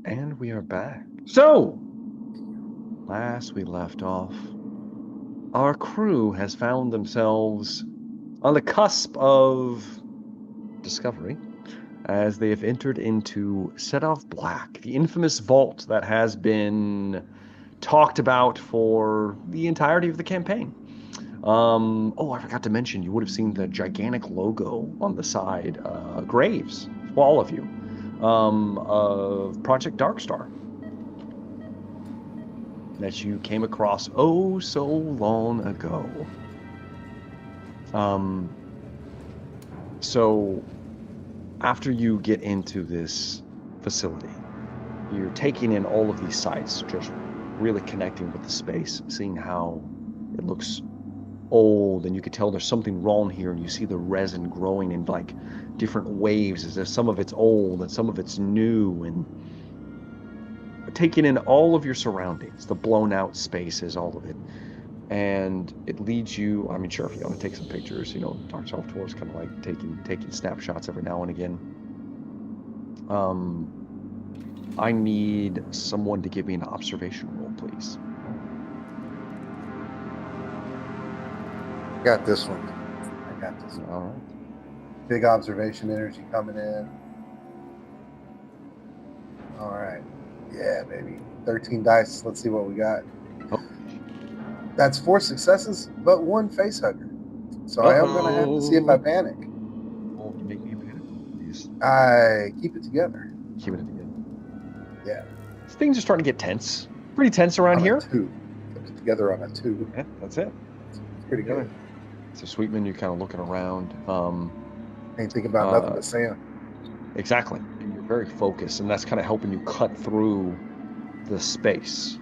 And we are back. So, last we left off, our crew has found themselves on the cusp of discovery as they have entered into Set Off Black, the infamous vault that has been talked about for the entirety of the campaign. I forgot to mention, you would have seen the gigantic logo on the side, Graves, for all of you, of Project Darkstar that you came across oh so long ago. So after you get into this facility, you're taking in all of these sights, just really connecting with the space, seeing how it looks old, and you could tell there's something wrong here, and you see the resin growing in like different waves as if some of it's old and some of it's new, and taking in all of your surroundings, the blown out spaces, all of it. And it leads you, I mean, sure, if you want to take some pictures, Dark Self Tour is kind of like taking snapshots every now and again. I need someone to give me an observation roll, please. I got this one. All right. Big observation energy coming in. All right. Yeah, baby. 13 dice. Let's see what we got. Oh. That's 4 successes, but 1 face hugger. So I am going to have to see if I panic. Oh, you make me panic, please. I keep it together. Keeping it together. Yeah. Things are starting to get tense. Pretty tense around here. 2. Kept it together on a 2. Yeah, that's it. It's pretty good. So Sweetman, you're kind of looking around. Ain't thinking about nothing but Sam. Exactly. And you're very focused, and that's kind of helping you cut through the space.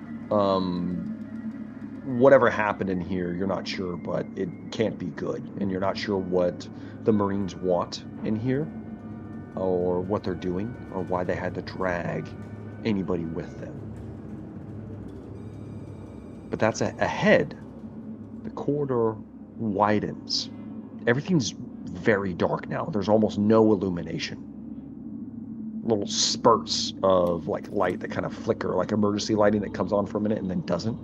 Whatever happened in here, you're not sure, but it can't be good. And you're not sure what the Marines want in here, or what they're doing, or why they had to drag anybody with them. But that's ahead. The corridor widens. Everything's very dark now. There's almost no illumination. Little spurts of like light that kind of flicker, like emergency lighting that comes on for a minute and then doesn't.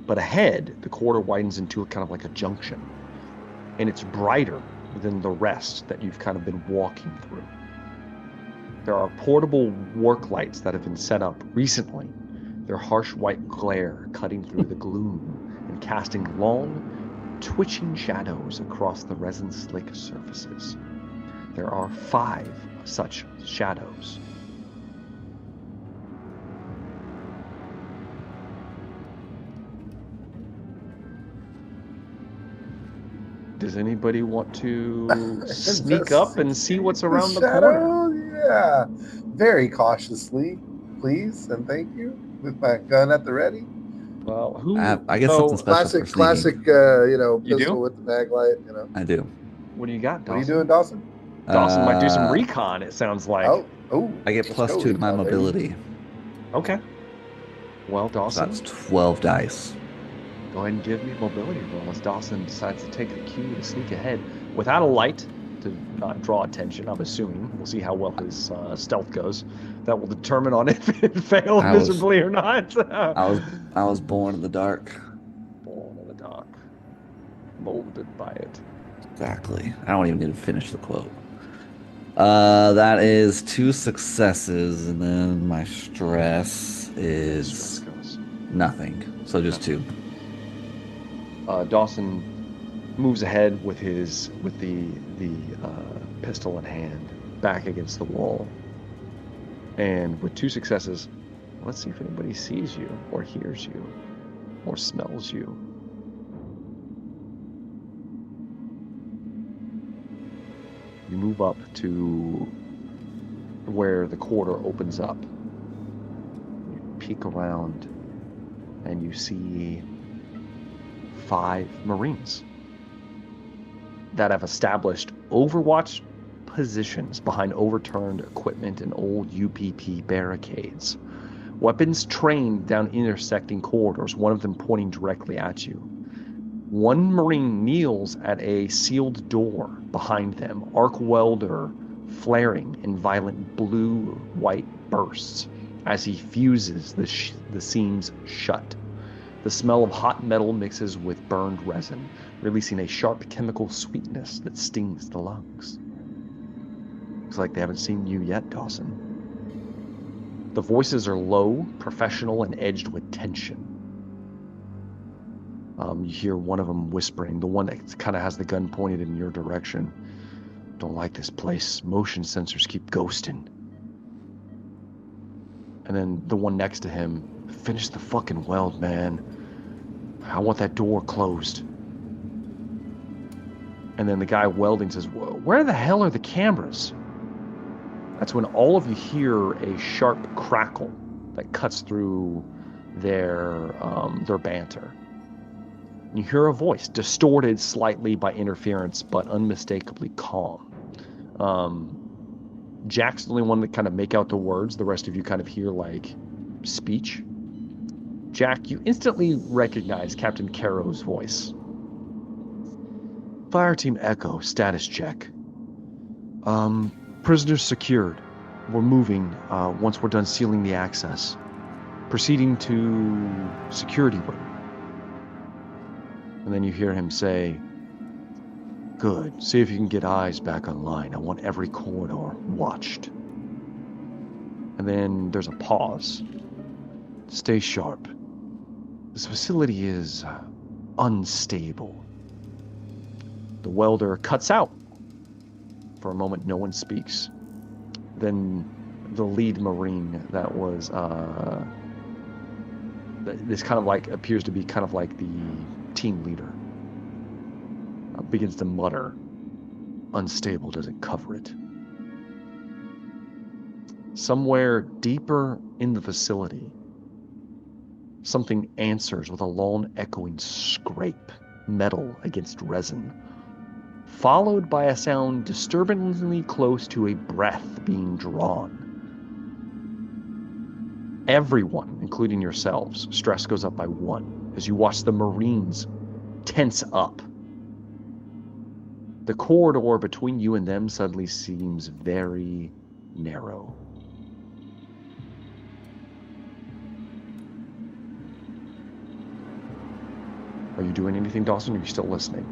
But ahead, the corridor widens into a kind of like a junction, and it's brighter than the rest that you've kind of been walking through. There are portable work lights that have been set up recently, their harsh white glare cutting through the gloom and casting long, twitching shadows across the resin-slick surfaces. There are 5 such shadows. Does anybody want to sneak up and see what's around the corner? Yeah. Very cautiously, please, and thank you. With my gun at the ready. Well, who? I guess something special. Classic, You pistol do? with the mag light, I do. What do you got, Dawson? What are you doing, Dawson? Dawson might do some recon, it sounds like. Oh. I get +2 to my mobility. Okay. Well, So Dawson, that's 12 dice. go ahead and give me a mobility roll as Dawson decides to take the cue to sneak ahead without a light to not draw attention, I'm assuming. We'll see how well his stealth goes. That will determine on if it failed miserably or not. I was born in the dark. Born in the dark. Molded by it. Exactly. I don't even need to finish the quote. That is 2 successes, and then my stress is nothing. So just 2. Dawson moves ahead with the pistol in hand, back against the wall, and with 2 successes, let's see if anybody sees you or hears you or smells you. You move up to where the corridor opens up. You peek around and you see 5 Marines that have established overwatch positions behind overturned equipment and old UPP barricades. Weapons trained down intersecting corridors, one of them pointing directly at you. One Marine kneels at a sealed door behind them, arc welder flaring in violent blue-white bursts as he fuses the seams shut. The smell of hot metal mixes with burned resin, releasing a sharp chemical sweetness that stings the lungs. Looks like they haven't seen you yet, Dawson. The voices are low, professional, and edged with tension. You hear one of them whispering, the one that kind of has the gun pointed in your direction. Don't like this place. Motion sensors keep ghosting. And then the one next to him, finish the fucking weld, man. I want that door closed. And then the guy welding says, where the hell are the cameras? That's when all of you hear a sharp crackle that cuts through their banter. You hear a voice, distorted slightly by interference, but unmistakably calm. Jack's the only one that kind of make out the words. The rest of you kind of hear, like, speech. Jack, you instantly recognize Captain Caro's voice. Fireteam Echo, status check. Prisoners secured. We're moving once we're done sealing the access. Proceeding to security room. And then you hear him say, good. See if you can get eyes back online. I want every corridor watched. And then there's a pause. Stay sharp. This facility is unstable. The welder cuts out. For a moment, no one speaks. Then the lead Marine that was, this kind of like, appears to be kind of like the team leader, begins to mutter, unstable doesn't cover it. Somewhere deeper in the facility, something answers with a long echoing scrape, metal against resin, followed by a sound disturbingly close to a breath being drawn. Everyone, including yourselves, stress goes up by 1 as you watch the Marines tense up. The corridor between you and them suddenly seems very narrow. Are you doing anything, Dawson, or are you still listening?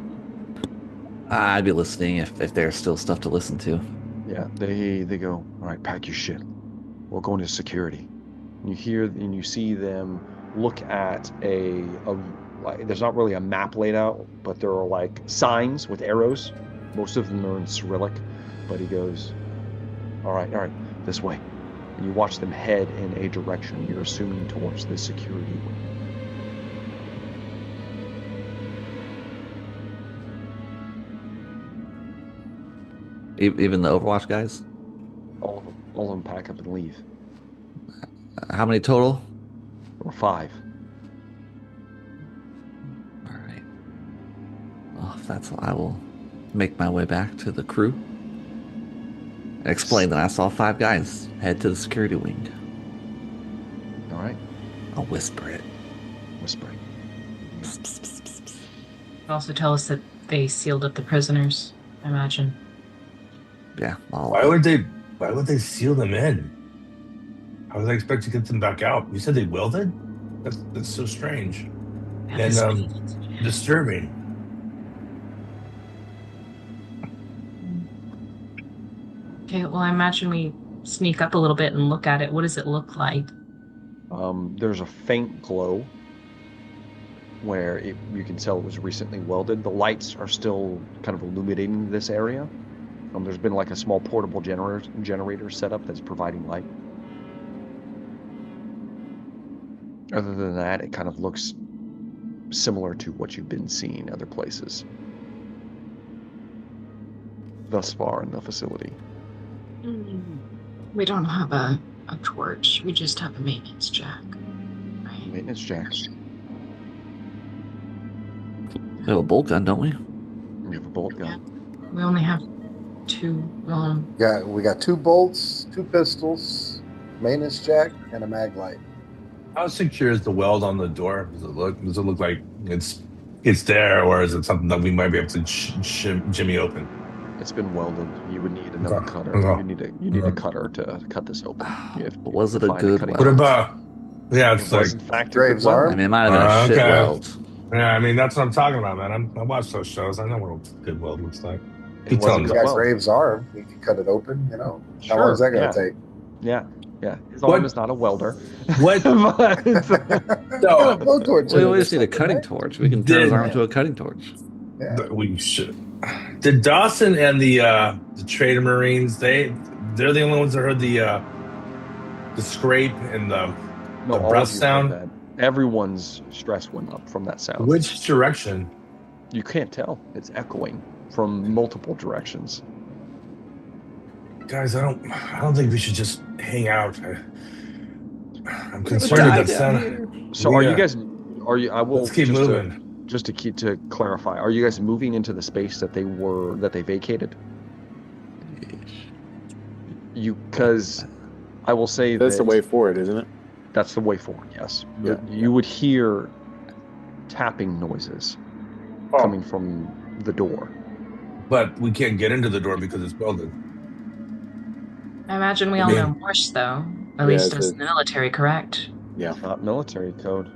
I'd be listening if there's still stuff to listen to. Yeah, they go, all right, pack your shit. We're going to security. And you hear and you see them look at like, there's not really a map laid out, but there are like signs with arrows. Most of them are in Cyrillic, but he goes, all right, this way. And you watch them head in a direction you're assuming towards the security room. Even the Overwatch guys? All of them pack up and leave. How many total? Or 5. All right. Well, if that's all, I will make my way back to the crew. And explain that I saw 5 guys head to the security wing. All right. I'll whisper it. Whisper it. Psst, psst, psst, psst, psst. Also tell us that they sealed up the prisoners, I imagine. Yeah. Why would they seal them in? How would they expect to get them back out? You said they welded? That's so strange. And disturbing. Okay, well, I imagine we sneak up a little bit and look at it. What does it look like? There's a faint glow where you can tell it was recently welded. The lights are still kind of illuminating this area. There's been like a small portable generator set up that's providing light. Other than that, it kind of looks similar to what you've been seeing other places thus far in the facility. We don't have a torch. We just have a maintenance jack. Right? Maintenance jack. We have a bolt gun, don't we? We have a bolt gun. Yeah. We only have 2. We got 2 bolts, 2 pistols, maintenance jack, and a mag light. How secure is the weld on the door? Does it look like it's there, or is it something that we might be able to jimmy open? It's been welded. You would need another Okay. cutter. Okay. You need a cutter to cut this open. You have to Was it a find good cutting weld? What tool. about? Yeah, it's It like was in fact a good Graves' weld. arm? I mean, it might have been a shit Okay. weld. Yeah, I mean that's what I'm talking about, man. I watch those shows. I know what a good weld looks like. It Keep was a telling He's me. good got weld. Graves' arm. He can cut it open. You know, how long Sure, is that going yeah. to take? Yeah. His What- arm is not a welder. What? But- He's got a blowtorch. We in it always or need a something, cutting right? torch. We can turn his Did- arm into a cutting torch. Yeah. But we should. Did Dawson and the Trader Marines? They're the only ones that heard the scrape and the no, all breath of you sound? heard that. Everyone's stress went up from that sound. Which direction? You can't tell. It's echoing from multiple directions. Guys, I don't think we should just hang out. I'm concerned with that sound. So are Yeah. you guys? Are you? I will. Let's keep just moving. To clarify, are you guys moving into the space that they vacated? Because I will say That's that the way forward, isn't it? That's the way forward. Yes. Yeah. You would hear tapping noises coming from the door. But we can't get into the door because it's welded. I imagine we all know Morse, though. At Yeah, least it's as a- the military, correct? Yeah. Not military code.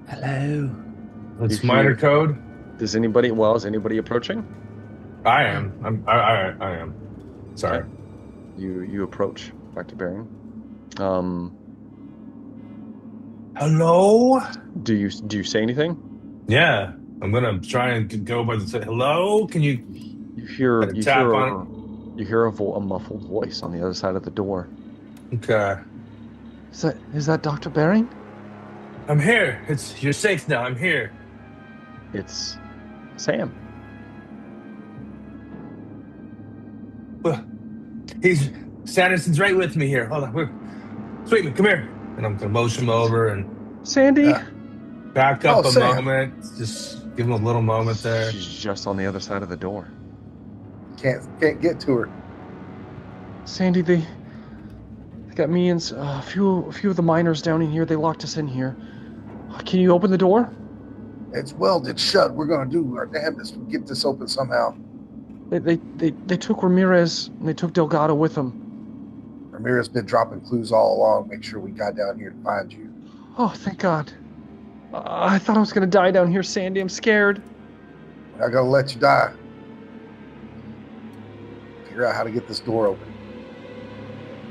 Hello. It's You minor hear- code. Is anybody approaching? I am. I am. Sorry. Okay. You approach Dr. Baring. Hello. Do you say anything? Yeah, I'm gonna try and go by the hello. Can you? You hear Gotta tap on you hear a muffled voice on the other side of the door. Okay. Is that Dr. Baring? I'm here. You're safe now. I'm here. It's Sam. Well, Sanderson's right with me here. Hold on. Sweetman, come here. And I'm gonna motion him over and Sandy. back up a Sam. moment. Just give him a little moment there. She's just on the other side of the door. Can't get to her. Sandy, they got me and a few of the miners down in here. They locked us in here. Can you open the door? It's welded shut. We're going to do our damnedest to get this open somehow. They took Ramirez and they took Delgado with them. Ramirez been dropping clues all along. Make sure we got down here to find you. Oh, thank God. I thought I was going to die down here, Sandy. I'm scared. We're not going to let you die. Figure out how to get this door open.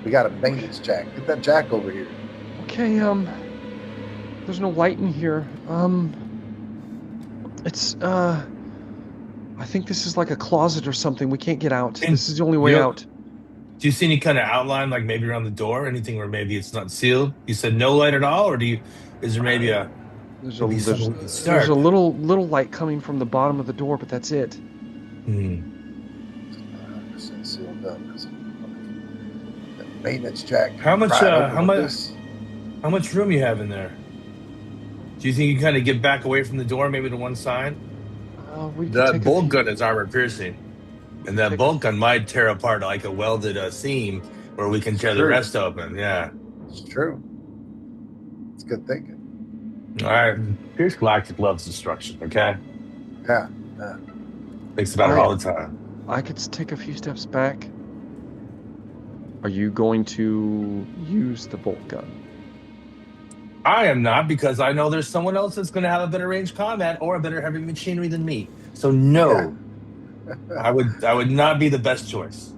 We got a maintenance jack. Get that jack over here. Okay, there's no light in here. It's, I think this is like a closet or something. We can't get out. This is the only way out. Do you see any kind of outline, like maybe around the door, anything where maybe it's not sealed? You said no light at all, or is there maybe a? There's maybe something that's there's a dark? little light coming from the bottom of the door, but that's it. 100% sealed up. That maintenance jack. How much? pried open How with much? this. How much room you have in there? Do you think you kind of get back away from the door, maybe to one side? We can That take a bolt few- gun is armor piercing, and that Take- bolt gun might tear apart like a welded seam, where we can tear the Sure. rest open. Yeah. It's true. It's good thinking. All right. Pierce Galactic loves destruction. Okay. Yeah. Thinks about it all the time. I could take a few steps back. Are you going to use the bolt gun? I am not, because I know there's someone else that's going to have a better range combat or a better heavy machinery than me. So no, I would not be the best choice.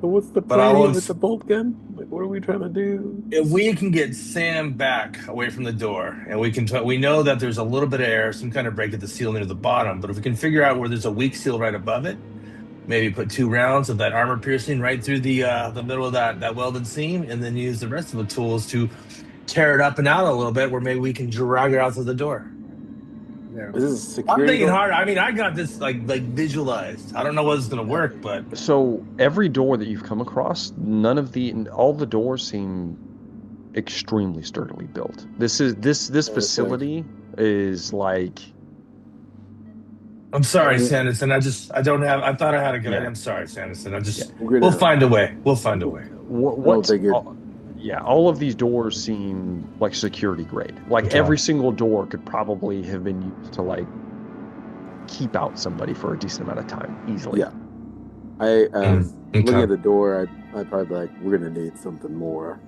But what's the But I plan was- with the bolt gun? Like, what are we trying to do? If we can get Sam back away from the door, and we know that there's a little bit of air, some kind of break at the seal near the bottom. But if we can figure out where there's a weak seal right above it, maybe put 2 rounds of that armor piercing right through the middle of that welded seam, and then use the rest of the tools to tear it up and out a little bit, where maybe we can drag it out to the door. Yeah. Is this a I'm security thinking door? hard. I mean, I got this like visualized. I don't know whether it's going to work, but So every door that you've come across, all the doors seem extremely sturdily built. This facility is like I'm sorry, Yeah. Sanderson. I thought I had a good Yeah. idea. I'm sorry, Sanderson. We're We'll gonna- find a way. We'll find a way. what they get- all of these doors seem like security grade. Like Okay. every single door could probably have been used to like keep out somebody for a decent amount of time easily. Yeah. Okay. Looking at the door, I'd probably be like, we're gonna need something more.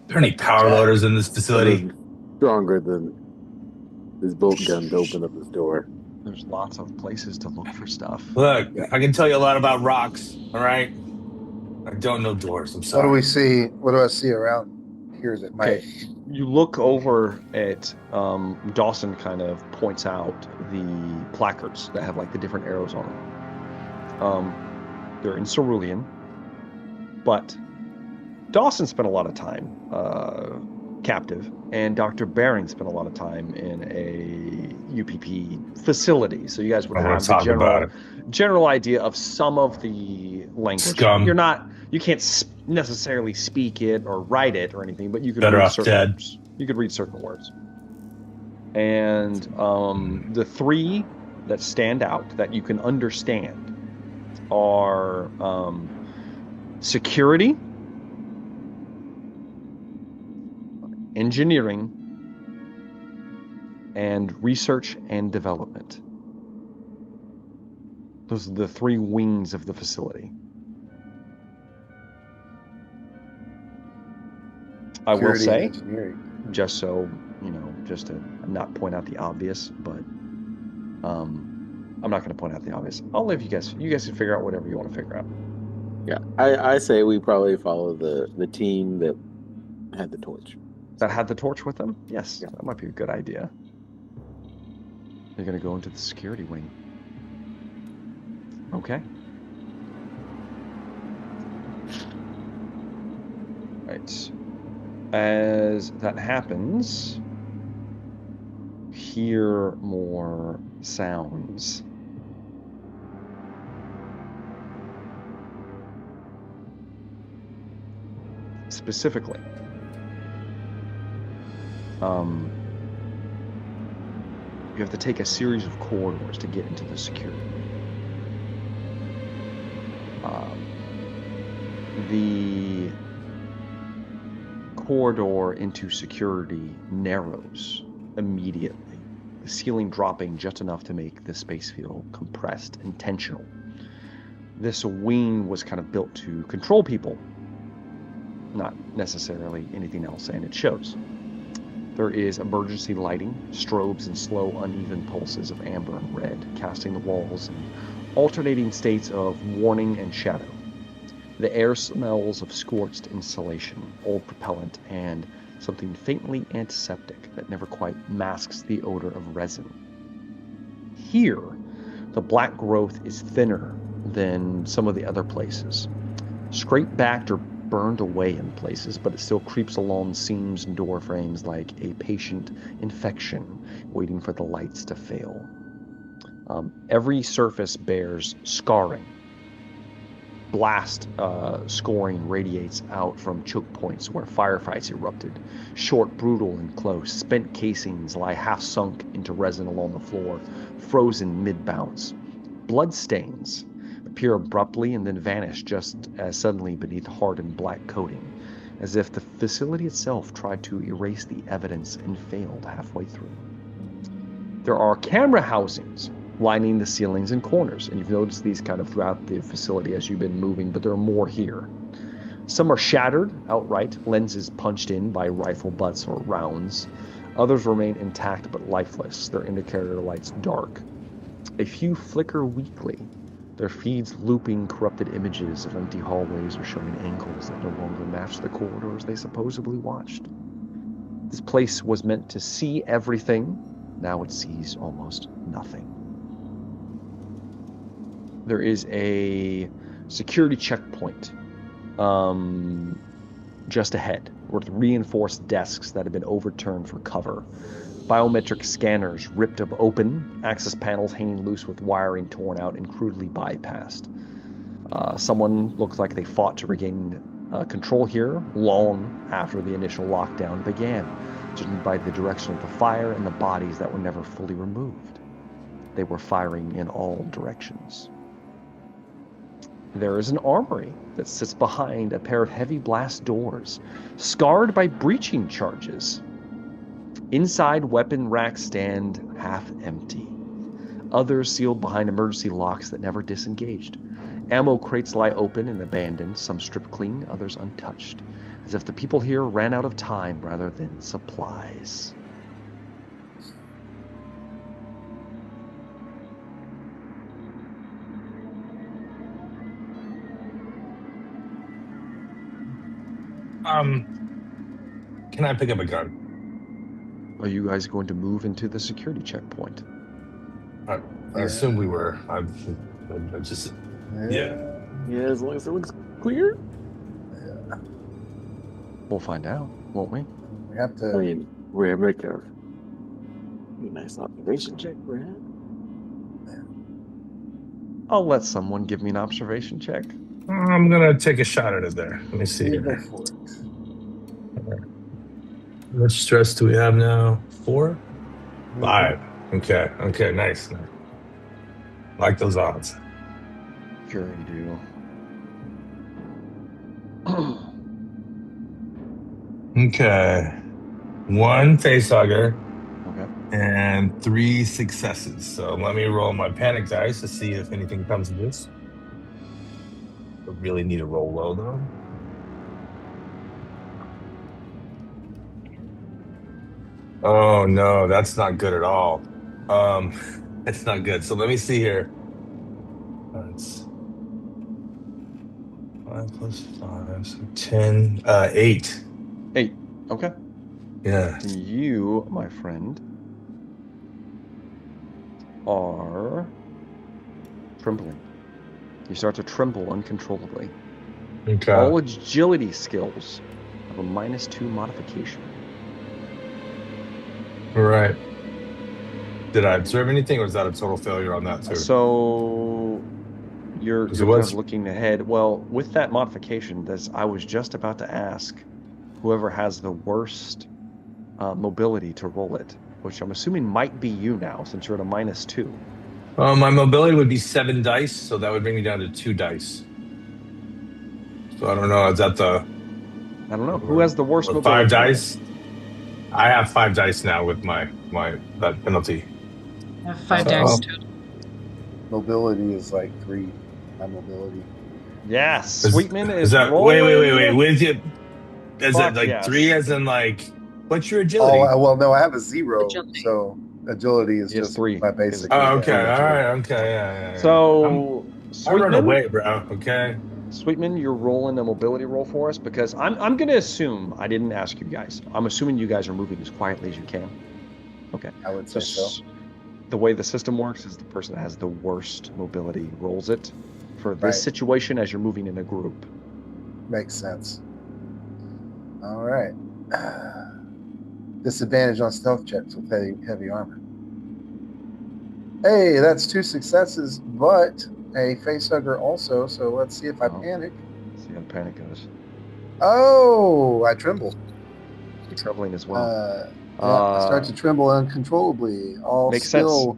Are there any power loaders in this facility? Something stronger than this bolt gun to open up this door. There's lots of places to look for stuff. Look, Yeah. I can tell you a lot about rocks, all right? I don't know doors, I'm What sorry. do we see? What do I see around here that might? Okay, you look over at Dawson. Kind of points out the placards that have like the different arrows on them. They're in Cerulean, but Dawson spent a lot of time captive, and Dr. Baring spent a lot of time in a UPP facility. So you guys would I wanna have the talk about general idea of some of the language. Scum. You can't necessarily speak it or write it or anything, but you could Better read off certain dead. words. You could read certain words. And the three that stand out that you can understand are security, engineering, and research and development. Those are the three wings of the facility. I will Security say, and engineering. just so you know, just to not point out the obvious, but I'm not going to point out the obvious. I'll leave you guys can figure out whatever you want to figure out. Yeah, I say we probably follow the team that had the torch. That had the torch with them? Yes, Yeah. that might be a good idea. They're going to go into the security wing. Okay. Right. As that happens, hear more sounds. Specifically, you have to take a series of corridors to get into the security. The corridor into security narrows immediately, the ceiling dropping just enough to make the space feel compressed and tensional. This wing was kind of built to control people, not necessarily anything else, and it shows. There is emergency lighting, strobes, and slow, uneven pulses of amber and red, casting the walls in alternating states of warning and shadow. The air smells of scorched insulation, old propellant, and something faintly antiseptic that never quite masks the odor of resin. Here, the black growth is thinner than some of the other places. Scrape-backed or burned away in places, but it still creeps along seams and door frames like a patient infection waiting for the lights to fail. Every surface bears scarring. Blast scoring radiates out from choke points where firefights erupted. Short, brutal, and close. Spent casings lie half sunk into resin along the floor, frozen mid-bounce. Blood stains appear abruptly and then vanish just as suddenly beneath hardened black coating, as if the facility itself tried to erase the evidence and failed halfway through. There are camera housings lining the ceilings and corners, and you've noticed these kind of throughout the facility as you've been moving, but there are more here. Some are shattered outright, lenses punched in by rifle butts or rounds. Others remain intact but lifeless, their indicator lights dark. A few flicker weakly, their feeds looping corrupted images of empty hallways or showing angles that no longer match the corridors they supposedly watched. This place was meant to see everything, now it sees almost nothing. There is a security checkpoint just ahead, with reinforced desks that have been overturned for cover. Biometric scanners ripped up open, access panels hanging loose with wiring torn out and crudely bypassed. Someone looked like they fought to regain control here long after the initial lockdown began, judging by the direction of the fire and the bodies that were never fully removed. They were firing in all directions. There is an armory that sits behind a pair of heavy blast doors, scarred by breaching charges. Inside, weapon racks stand half empty. others sealed behind emergency locks that never disengaged. Ammo crates lie open and abandoned, some stripped clean, others untouched, as if the people here ran out of time rather than supplies. Can I pick up a gun? Are you guys going to move into the security checkpoint? I assume we were. I just yeah. Yeah, as long as it looks clear. We'll find out, won't we? We have I to. mean, we're gonna make a nice observation check, Brad. I'll let someone give me an observation check. I'm gonna take a shot at it there. Let me see. Go for it. How much stress do we have now? 4? 5. Okay. Okay. Nice. Like those odds. Sure you do. Okay. 1 facehugger Okay. and 3 successes. So let me roll my panic dice to see if anything comes of this. I really need to roll low though. Oh no, that's not good at all. It's not good. So let me see here. That's 5 plus 5, so 10, 8. 8. Okay. Yeah. You, my friend, are trembling. You start to tremble uncontrollably. Okay. All agility skills have a -2 modification. All right. Did I observe anything, or is that a total failure on that too? So you're Because kind it was- of looking ahead. Well, with that modification, I was just about to ask whoever has the worst mobility to roll it, which I'm assuming might be you now, since you're at a -2. My mobility would be 7 dice, so that would bring me down to 2 dice. So I don't know. Is that the I don't know. Who has the worst or mobility? 5 dice? I have 5 dice now with my that penalty. I have 5 So- dice total. Mobility is like 3. My mobility. Yes. Is- Sweetman is Is that rolling. wait? With you, is Fuck it like yes. 3 as in like what's your agility? Oh, well, no, I have a 0. Agility. So agility is He has just 3. my basic. Oh, okay. Yeah. All right. Okay. Yeah. So, I run Sweetman, away, bro. Okay. Sweetman, you're rolling a mobility roll for us because I'm going to assume, I didn't ask you guys. I'm assuming you guys are moving as quietly as you can. Okay. I would say so. The way the system works is the person that has the worst mobility rolls it for this Right. situation as you're moving in a group. Makes sense. All right. Disadvantage on stealth checks with heavy armor. Hey, that's 2 successes, but a facehugger also. So let's see if I Oh. panic. See how panic goes. Oh, I tremble. Trembling as well. I start to tremble uncontrollably. All Makes skill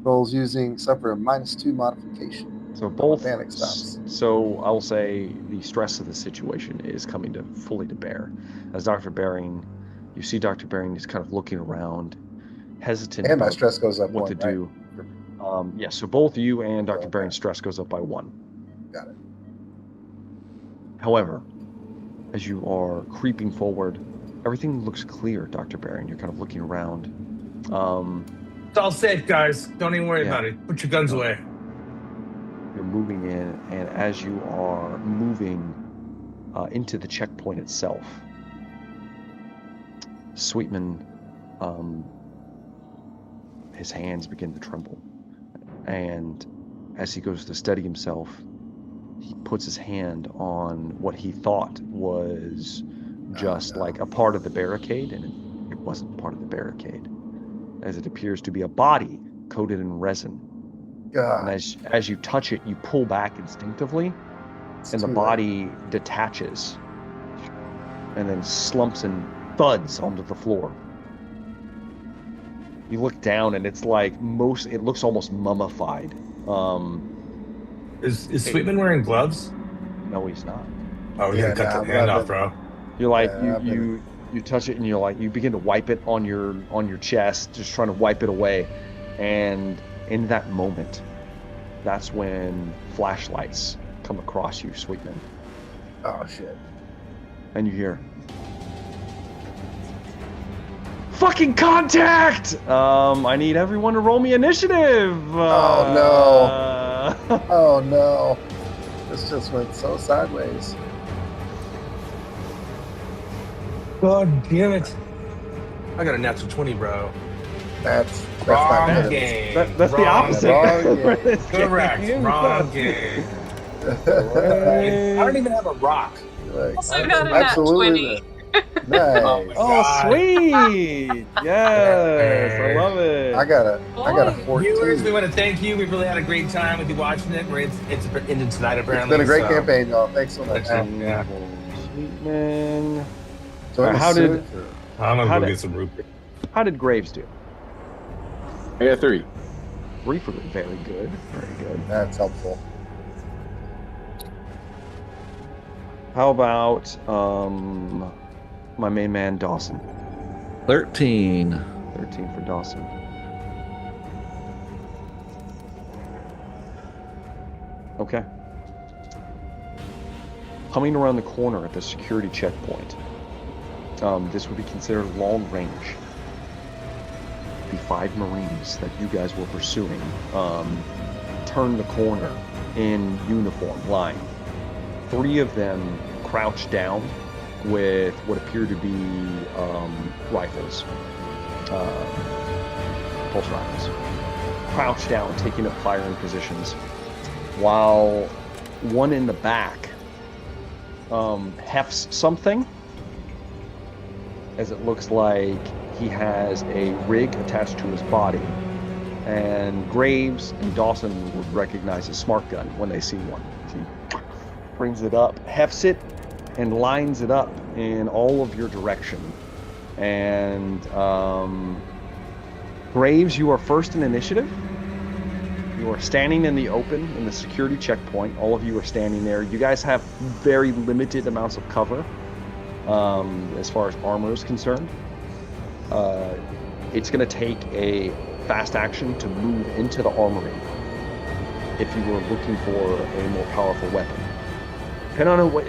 rolls suffer a -2 modification. So both. panic stops. So I'll say the stress of the situation is coming to fully to bear. As Dr. Bering, you see Dr. Bering is kind of looking around, hesitant And my about stress goes up what 1, to right? do. Yeah, so both you and Dr. Okay. Bering's stress goes up by 1. Got it. However, as you are creeping forward, everything looks clear, Dr. Bering. You're kind of looking around. It's all safe, guys. Don't even worry Yeah. about it. Put your guns away. You're moving in, and as you are moving into the checkpoint itself, Sweetman, his hands begin to tremble. And as he goes to steady himself, he puts his hand on what he thought was just like a part of the barricade, and it wasn't part of the barricade, as it appears to be a body coated in resin. And God, as you touch it, you pull back instinctively, it's and the too body detaches and then slumps and thuds onto the floor. You look down, and it's like it looks almost mummified. Is Sweetman wearing gloves? No, he's not. Oh, we Yeah, gotta cut nah, the hand I've off, bro. You're like Yeah, you touch it, and you're like you begin to wipe it on your chest, just trying to wipe it away, and in that moment, that's when flashlights come across you, Sweetman. Oh shit. And you hear, fucking contact! I need everyone to roll me initiative! Oh, no. Oh no. This just went so sideways. God damn it! I got a natural 20, bro. That's Wrong not good. game. That's the Wrong opposite. Wrong for game. this Correct. game. Wrong game. I don't even have a rock. Like, Also got a nat absolutely 20. nice. Oh my Oh, God. sweet! Yes, I love it. I got a Boy. 14. Viewers, we want to thank you. We really had a great time with you watching it. It's ended tonight, apparently. It's been a great so- campaign, y'all. Thanks so much. Yeah. Sweetman. Join us How soon did- for- I'm How gonna go did- get some root beer. How did Graves do? I got 3. 3 for very good. Very good. That's helpful. How about my main man Dawson? 13. 13 for Dawson. Okay. Coming around the corner at the security checkpoint. This would be considered long range. The 5 Marines that you guys were pursuing turn the corner in uniform, line. 3 of them crouch down with what appear to be rifles, pulse rifles. Crouch down, taking up firing positions, while one in the back hefts something, as it looks like he has a rig attached to his body. And Graves and Dawson would recognize a smart gun when they see one. He brings it up, hefts it, and lines it up in all of your direction. And Graves, you are first in initiative. You are standing in the open in the security checkpoint. All of you are standing there. You guys have very limited amounts of cover as far as armor is concerned. It's going to take a fast action to move into the armory if you were looking for a more powerful weapon. Depending on what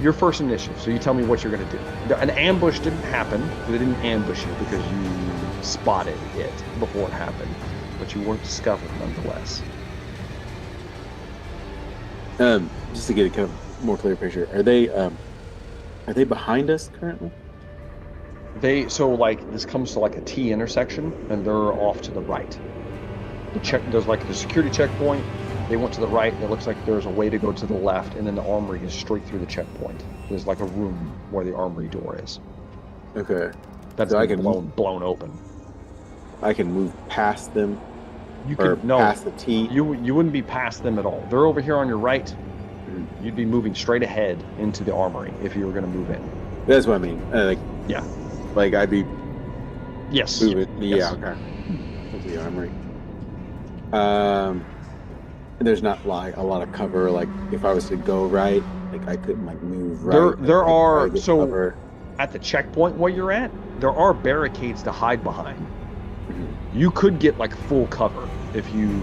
your first initiative, so you tell me what you're going to do. An ambush didn't happen. They didn't ambush you because you spotted it before it happened, but you weren't discovered nonetheless. Just to get a kind of more clear picture, are they behind us currently? This comes to like a T intersection, and they're off to the right. There's like the security checkpoint. They went to the right, and it looks like there's a way to go to the left, and then the armory is straight through the checkpoint. There's like a room where the armory door is. Okay. That's So I been can blown open. I can move past them You or could no. past the T. You wouldn't be past them at all. They're over here on your right. You'd be moving straight ahead into the armory if you were going to move in. That's what I mean. Yeah. Like I'd be Yes. moving. Yes. Yeah. Okay. Into the armory. And there's not like a lot of cover. Like if I was to go right, like I couldn't like move right. There are cover. at the checkpoint where you're at, there are barricades to hide behind. You could get like full cover if you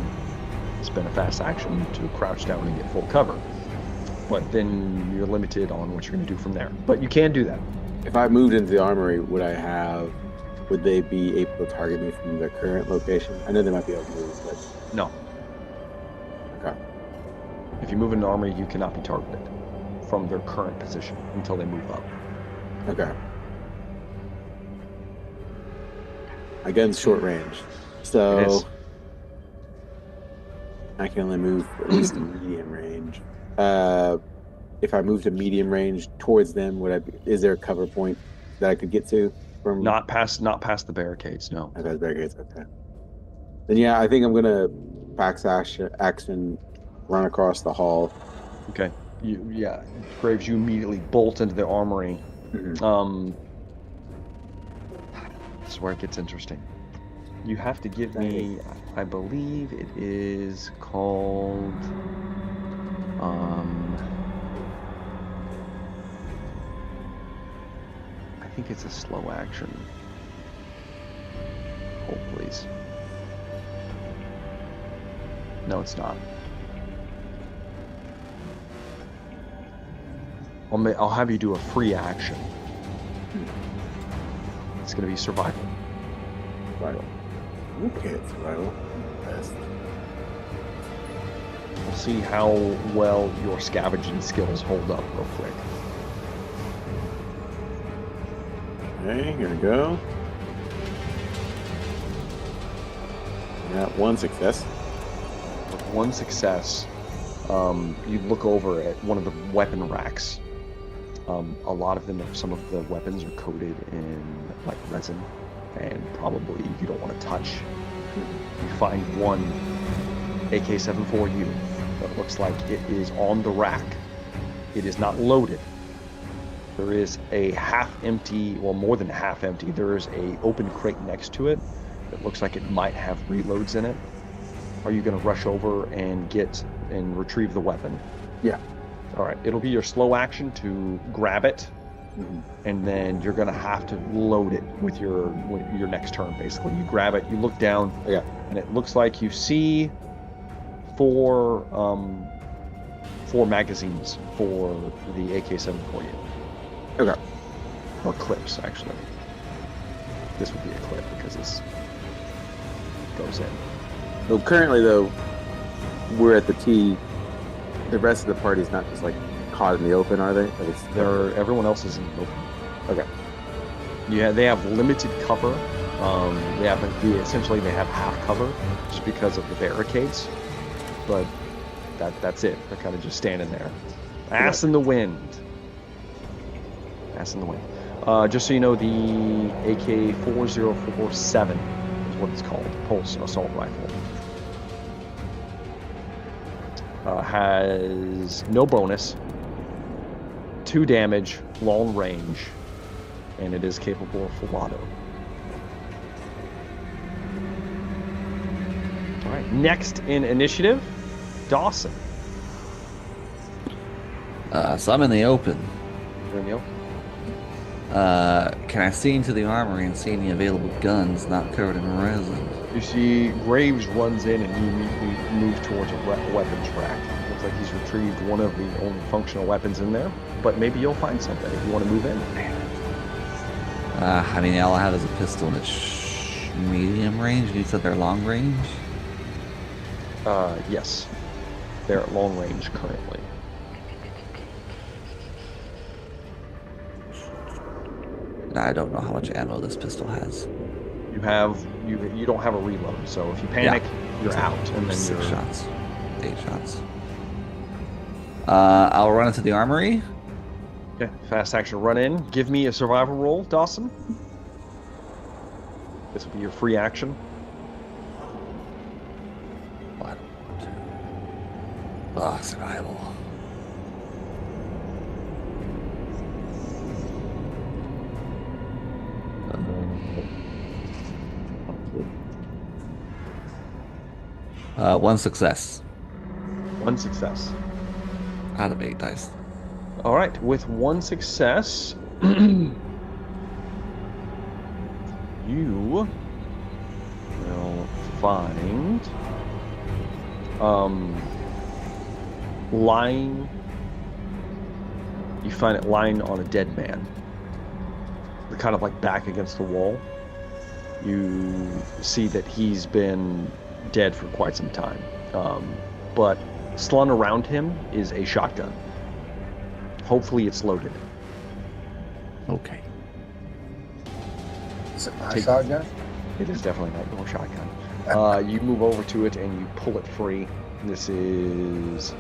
spend a fast action to crouch down and get full cover. But then you're limited on what you're going to do from there. But you can do that. If I moved into the armory, would they be able to target me from their current location? I know they might be able to move, but No. okay. If you move into the armory, you cannot be targeted from their current position until they move up. Okay. My gun's short range, It so is. I can only move at least in medium range. If I move to medium range towards them, is there a cover point that I could get to from? Not past the barricades, no. Okay, barricades. Okay. Then yeah, I think I'm gonna fax action run across the hall. Okay. Graves, you immediately bolt into the armory. Mhm. This is where it gets interesting. You have to give me, I believe it is called, I think it's a slow action. Hold please. No, it's not. I'll have you do a free action. It's going to be survival. Survival. Okay, survival. Best. We'll see how well your scavenging skills hold up real quick. Okay, here we go. Got one success. With one success, you look over at one of the weapon racks. A lot of them, some of the weapons are coated in like resin, and probably you don't want to touch. You find one AK-74U that looks like it is on the rack. It is not loaded. There is a half-empty, well, more than half-empty. There is a open crate next to it that looks like it might have reloads in it. Are you going to rush over and get and retrieve the weapon? Yeah. All right. It'll be your slow action to grab it, and then you're going to have to load it with your next turn. Basically, you grab it, you look down, and it looks like you see four magazines for the AK-74U. Okay. Or clips, actually. This would be a clip because this goes in. So currently, though, we're at the T. The rest of the party's not just like caught in the open, are they? Like it's Everyone else is in the open. Okay. Yeah, they have limited cover. Essentially they have half cover just because of the barricades, but that's it. They're kind of just standing there, ass in the wind. Ass in the wind. Just so you know, the AK-4047 is what it's called, pulse assault rifle. Has no bonus, 2 damage, long range, and it is capable of full auto. All right, next in initiative, Dawson. So I'm in the open. You're in the open. Can I see into the armory and see any available guns not covered in resin? You see Graves runs in and he immediately moves towards a weapons rack. Looks like he's retrieved one of the only functional weapons in there, but maybe you'll find something if you want to move in. I mean, all I have is a pistol and it's medium range. You said they're long range? Yes. They're at long range currently. I don't know how much ammo this pistol has. You don't have a reload, so if you panic, you're out, and then 6 you're shots, 8 shots. I'll run into the armory. Okay, fast action run in. Give me a survival roll, Dawson. This will be your free action. What? Survival. One success. One success. Out of 8 dice. All right, with one success, you will find lying. You find it lying on a dead man. They're kind of like back against the wall. You see that he's been dead for quite some time, but slung around him is a shotgun. Hopefully it's loaded. Okay. Is it my shotgun? It is definitely not your shotgun. You move over to it and you pull it free. This is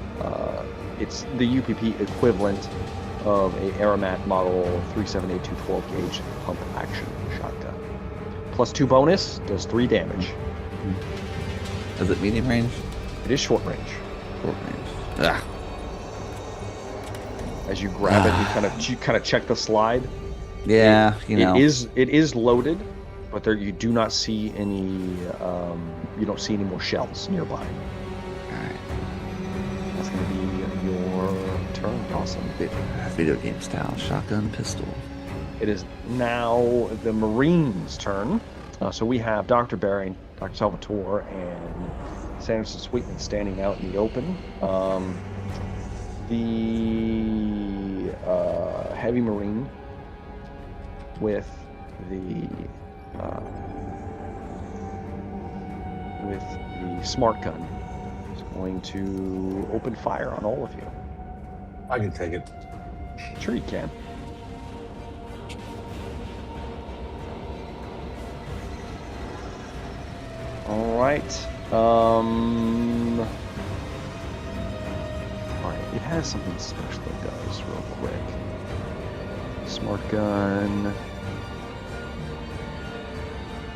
it's the UPP equivalent of a Aramat model 378 12 gauge pump action shotgun. Plus 2 bonus, does 3 damage. Is it medium range? It is short range. Short range. Ah. As you grab it, you kind of check the slide. Yeah, it is loaded, but there you do not see any. You don't see any more shells nearby. All right. That's going to be your turn, Dawson. Video game style shotgun pistol. It is now the Marines' turn. So we have Dr. Bering, Dr. Salvatore, and Sanderson Sweetman standing out in the open. The heavy marine with the smart gun is going to open fire on all of you. I can take it. Sure you can. All right. All right. It has something special it does real quick. Smart gun.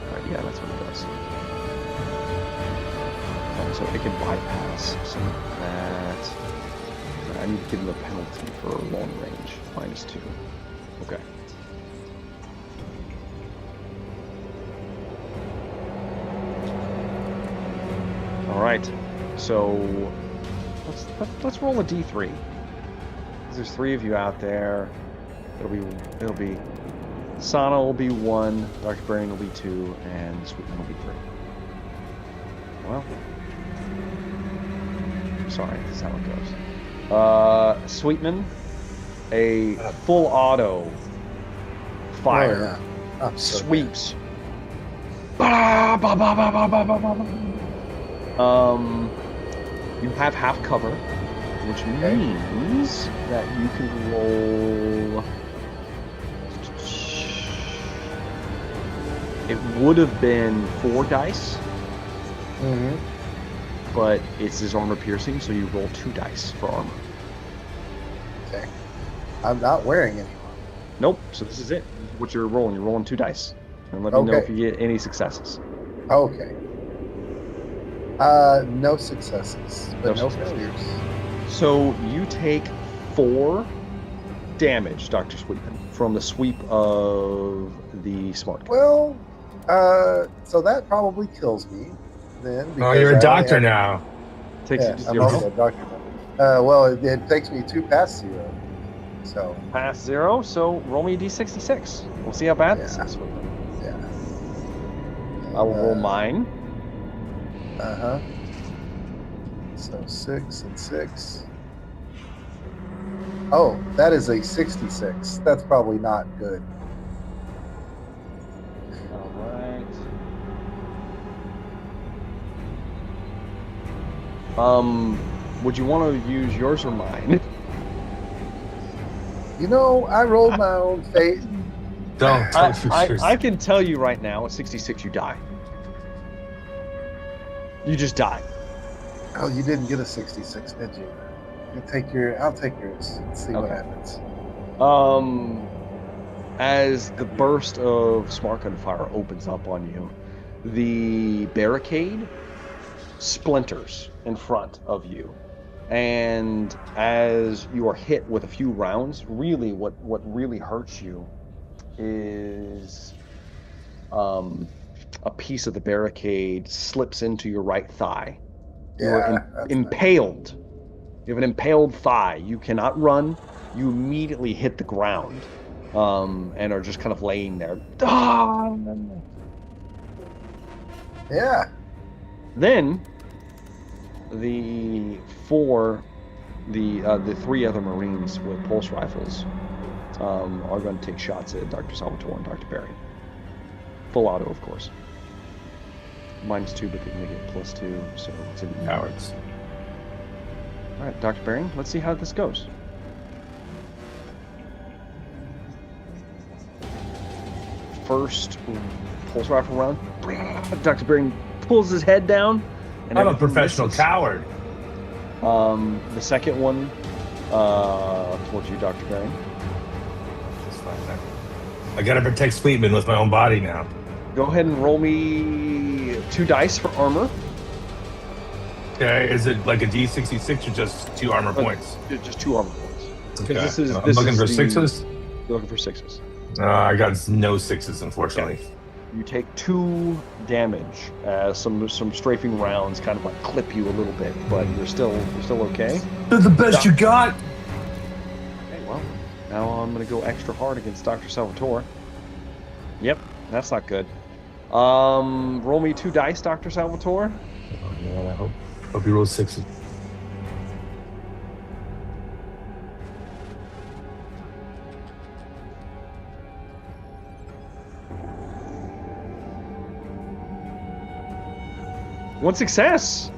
All right, yeah, that's what it does. So it can bypass some of that. I need to give him a penalty for long range, -2. Okay. All right. So let's roll a d3. There's 3 of you out there. It'll be Sana will be 1, Dr. Bering will be 2, and Sweetman will be 3. Well, sorry, that's how it goes. Sweetman, a full auto fire sweeps. Bah, bah, bah, bah, bah, bah, bah, bah. You have half cover, which means that you can roll. It would have been 4 dice. Mm-hmm. But it's his armor piercing, so you roll 2 dice for armor. Okay. I'm not wearing any. Nope. So this is it. What you're rolling? You're rolling 2 dice, and let me know if you get any successes. Okay. No successes, but no failures. So you take 4 damage, Dr. Sweetman, from the sweep of the smart gun. Well, so that probably kills me then. Oh, you're a doctor now. Takes you to I'm 0. also a doctor now. Well, it takes me 2 past 0. So. Past 0, so roll me a d66. We'll see how bad this is. Yeah. I will roll mine. Uh-huh. So 6 and 6. Oh, that is a 66. That's probably not good. All right. Would you want to use yours or mine? You know, I rolled my own fate. Don't. I can tell you right now, at 66, you die. You just die. Oh, you didn't get a 66, did you? I'll take yours. Let's see what happens. As the burst of smart gun fire opens up on you, the barricade splinters in front of you. And as you are hit with a few rounds, really what really hurts you is a piece of the barricade slips into your right thigh. You're impaled. You have an impaled thigh. You cannot run. You immediately hit the ground and are just kind of laying there. Yeah. Then the 3 other Marines with pulse rifles are going to take shots at Dr. Salvatore and Dr. Bering. Full auto, of course. -2, but they can get +2, so it's an Cowards. All right, Dr. Bering, let's see how this goes. First pulse rifle round. Dr. Bering pulls his head down. And I'm a professional misses. coward. The second one towards you, Dr. Bering. I gotta protect Sweetman with my own body now. Go ahead and roll me 2 dice for armor. Okay, is it like a D66 or just 2 armor points? Just 2 armor points. Okay. I'm This looking is for the- 6s? You're looking for 6s. I got no 6s, unfortunately. Okay. You take 2 damage as some strafing rounds kind of like clip you a little bit, but you're still okay. They're the best you got. Okay, well, now I'm gonna go extra hard against Dr. Salvatore. Yep, that's not good. Roll me 2 dice, Dr. Salvatore. Man, I hope you roll 6. One success.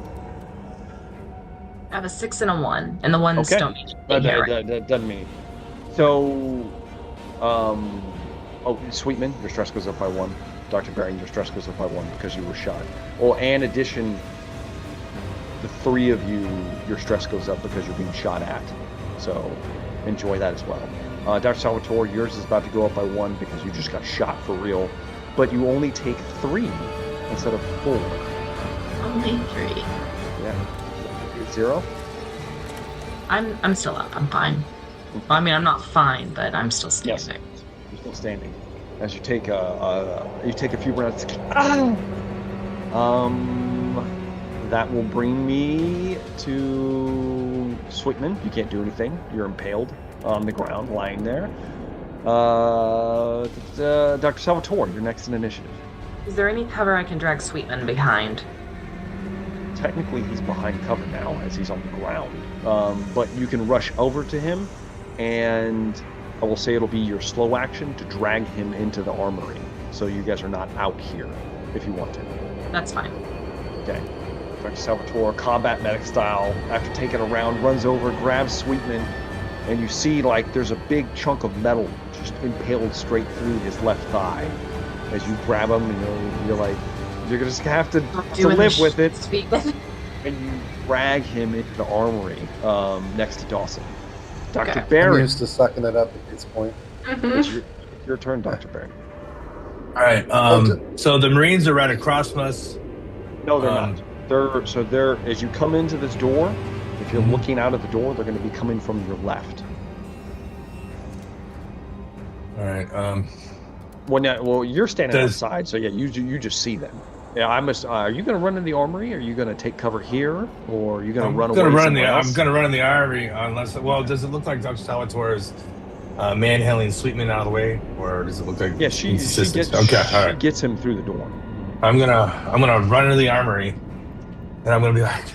I have a 6 and a 1, and the ones Okay. don't mean anything here, right? That doesn't mean. So, Sweetman, your stress goes up by 1. Dr. Bering, your stress goes up by 1 because you were shot. Well, and in addition, the 3 of you, your stress goes up because you're being shot at. So, enjoy that as well. Dr. Salvatore, yours is about to go up by 1 because you just got shot for real, but you only take 3 instead of 4. Only 3. Yeah. 0. I'm still up. I'm fine. Well, I mean, I'm not fine, but I'm still standing. Yes. You're still standing. As you take a few rounds. That will bring me to Sweetman. You can't do anything. You're impaled on the ground, lying there. Dr. Salvatore, you're next in initiative. Is there any cover I can drag Sweetman behind? Technically, he's behind cover now as he's on the ground. But you can rush over to him, and I will say it'll be your slow action to drag him into the armory. So you guys are not out here if you want to. That's fine. Okay. Dr. Salvatore, combat medic style, after taking a round, runs over, grabs Sweetman, and you see like there's a big chunk of metal just impaled straight through his left thigh. As you grab him, you're like, you're just gonna have to live with it. Sweetman. And you drag him into the armory next to Dawson. Dr. Okay. I'm Barry, used to sucking it up at this point. it's your turn, Dr. Barry. All right. So the Marines are right across from us. No, they're not. They're as you come into this door, if you're looking out of the door, they're going to be coming from your left. All right. Well, you're standing outside, so yeah, you just see them. Yeah, are you going to run in the armory? Are you going to take cover here, or are you going to run away? I'm going to run in the armory unless. Well, does it look like Dr. Salvatore is manhandling Sweetman out of the way, or does it look like? Yeah, she gets him through the door. I'm gonna run into the armory, and I'm gonna be like,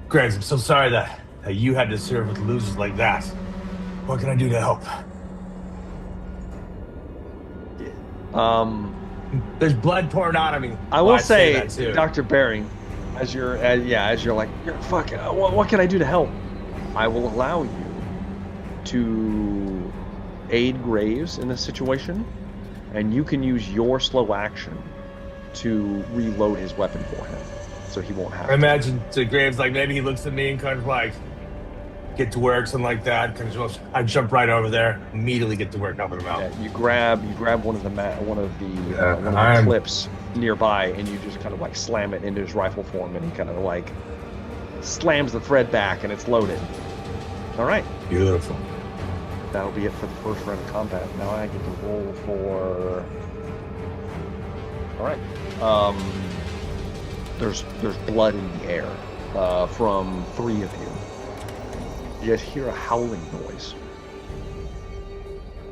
Graves, I'm so sorry that you had to serve with losers like that. What can I do to help? There's blood pouring out of me. I will say Dr. Bering, as you're like, fuck, what can I do to help? I will allow you to aid Graves in this situation, and you can use your slow action to reload his weapon for him, so he won't have I imagine to Graves, like maybe he looks at me and kind of like, get to work, something like that. I jump right over there, immediately get to work, helping him out. Yeah, you grab one of the clips nearby, and you just kind of like slam it into his rifle for him, and he kind of like slams the thread back, and it's loaded. All right. Beautiful. That'll be it for the first round of combat. Now I get to roll for. All right. There's blood in the air from 3 of you. You guys hear a howling noise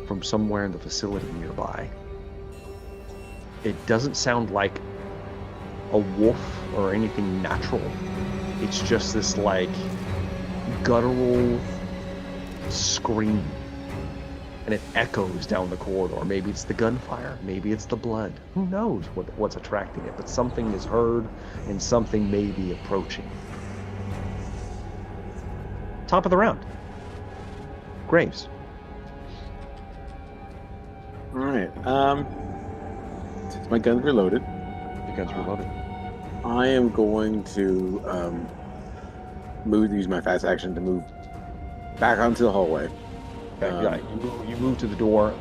from somewhere in the facility nearby. It doesn't sound like a wolf or anything natural. It's just this like guttural scream, and it echoes down the corridor. Maybe it's the gunfire, maybe it's the blood. Who knows what's attracting it? But something is heard, and something may be approaching. Top of the round. Graves. All right. Since my gun's reloaded. The gun's reloaded. I am going to use my fast action to move back onto the hallway. Okay, you move to the door.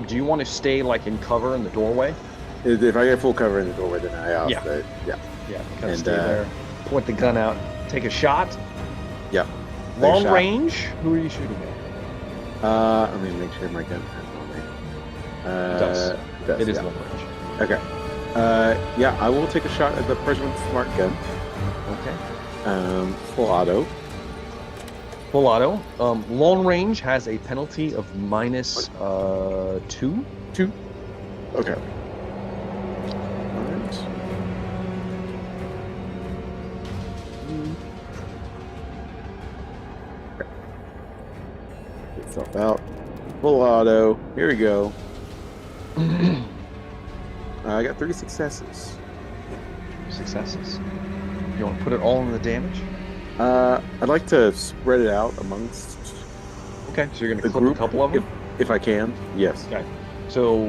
Do you want to stay like in cover in the doorway? If I get full cover in the doorway, then I Yeah, kind of stay there. Point the gun out. Take a shot. Yep. Long range. Who are you shooting at? Let me make sure my gun has long range. It does. It is long range. Okay. I will take a shot at the person with the smart gun. Okay. Full auto. Full auto. Long range has a penalty of minus 2. 2. Okay. Alright. myself out. Full auto. Here we go. I got 3 successes. Successes. You want to put it all in the damage? I'd like to spread it out amongst Okay, so you're going to the clip group a couple of them? if I can. Yes. Okay. So,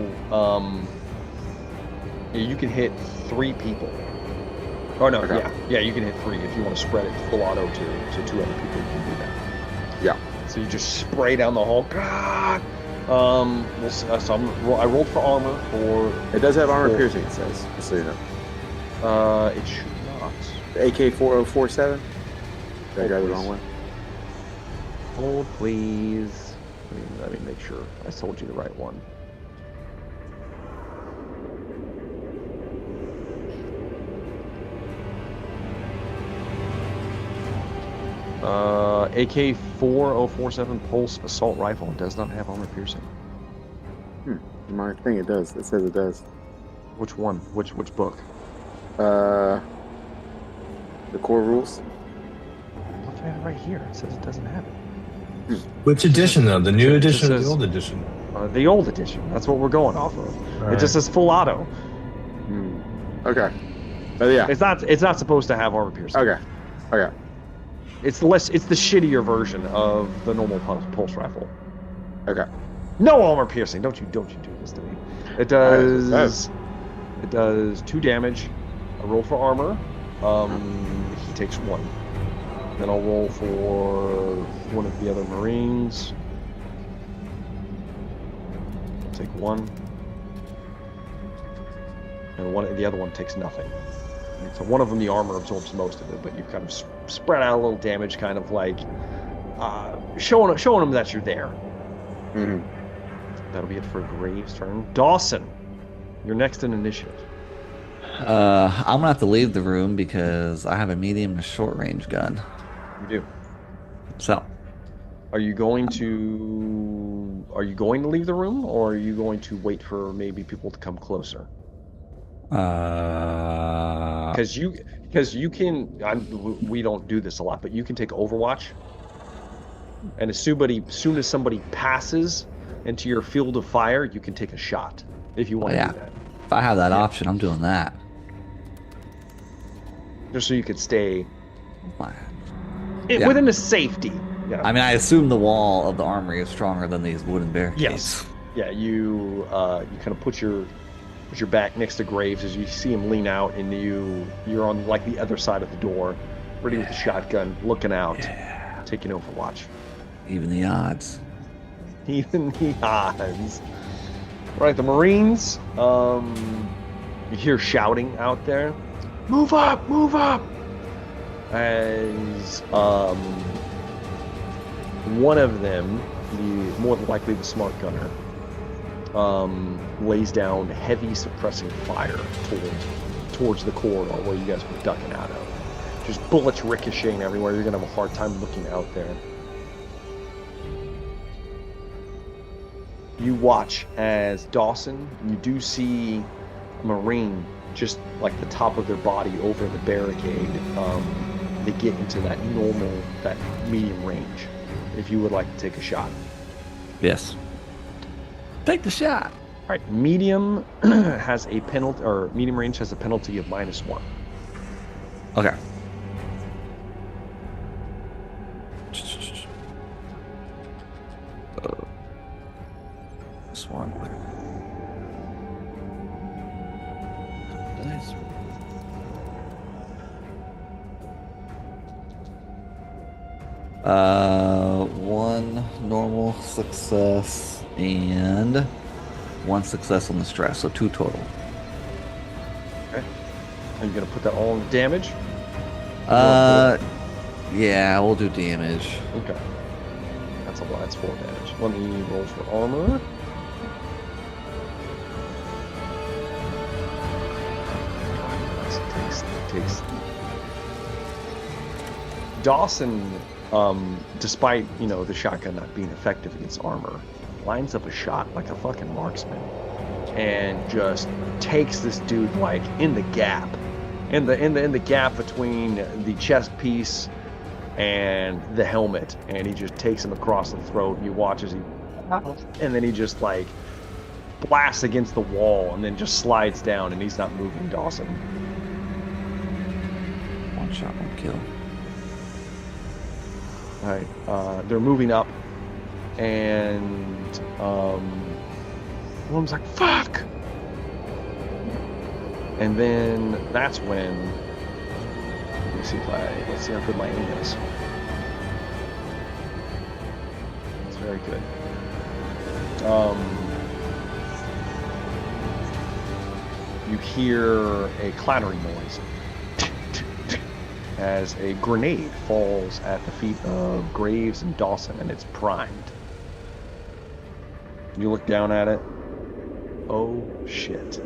you can hit 3 people. Oh, no, Okay. yeah, you can hit 3 if you want to spread it full auto to 2 other people. You can do that. Yeah. So you just spray down the hole. God. I rolled for armor for. It does have armor 4. piercing, it says. Just so you know. It should not. AK-4047? Did I grab the please. wrong one? Hold, please. Let me make sure I told you the right one. AK-4047 Pulse Assault Rifle does not have armor piercing. In my thing, it does. It says it does. Which one? Which book? The core rules. Look at it right here. It says it doesn't have it. Which edition, though? The new It just edition or the says- old edition? The old edition. That's what we're going off of. All It just says full auto. Okay. But yeah. It's not supposed to have armor piercing. Okay. Okay. It's the shittier version of the normal pulse rifle. Okay. No armor piercing. Don't you do this to me. It does 2 damage. I roll for armor. He takes 1. Then I'll roll for one of the other Marines. I'll take 1. And the other one takes nothing. So one of them, the armor absorbs most of it, but you kind of spread out a little damage, kind of like showing them that you're there. Mm-hmm. That'll be it for Graves' turn. Dawson, you're next in initiative. I'm gonna have to leave the room because I have a medium and a short range gun. You do. So, Are you going to leave the room, or are you going to wait for maybe people to come closer? Because you can. We don't do this a lot, but you can take Overwatch, and as soon as somebody passes into your field of fire, you can take a shot if you want to Yeah. do that. if I have that Yeah. option, I'm doing that. Just so you could stay Yeah. within the safety. Yeah. I mean, I assume the wall of the armory is stronger than these wooden barricades. Yes. Yeah. You kind of put your back next to Graves as you see him lean out, and you're on like the other side of the door, ready with the shotgun, looking out, taking Overwatch. Even the odds. Even the odds. Right, the Marines. You hear shouting out there. Move up! Move up! As one of them, more than likely the smart gunner, lays down heavy suppressing fire towards the corridor where you guys were ducking out of. Just bullets ricocheting everywhere. You're gonna have a hard time looking out there. You watch as Dawson, you do see a Marine just like the top of their body over the barricade. They get into that medium range. If you would like to take a shot. Yes. Take the shot. All right, medium has a penalty, or medium range has a penalty of -1. Okay. This one. Nice. One normal success and 1 success on the stress, so 2 total. Okay. Are you gonna put that all in damage? Yeah, we'll do damage. Okay. That's a lot. That's 4 damage. Let me roll for armor. It takes. Dawson, despite the shotgun not being effective against armor, lines up a shot like a fucking marksman, and just takes this dude in the gap, in the gap between the chest piece and the helmet, and he just takes him across the throat. And you watch as he, and then he just like blasts against the wall, and then just slides down, and he's not moving. Dawson. One shot, one kill. All right, they're moving up, and Willem's like, "Fuck!" And then that's when, let's see how good my aim is. It's very good. You hear a clattering noise as a grenade falls at the feet of Graves and Dawson, and it's primed. You look down at it. Oh shit.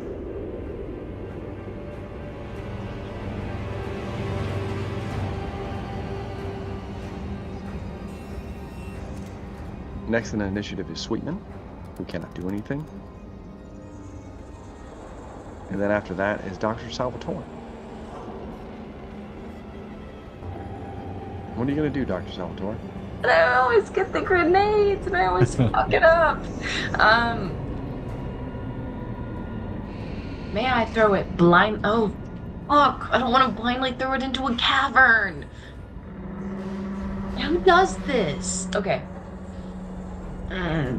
Next in the initiative is Sweetman, who cannot do anything. And then after that is Dr. Salvatore. What are you going to do, Dr. Salvatore? I always get the grenades and I always fuck it up. May I throw it blind? Oh, fuck. I don't want to blindly throw it into a cavern. Who does this? Okay. I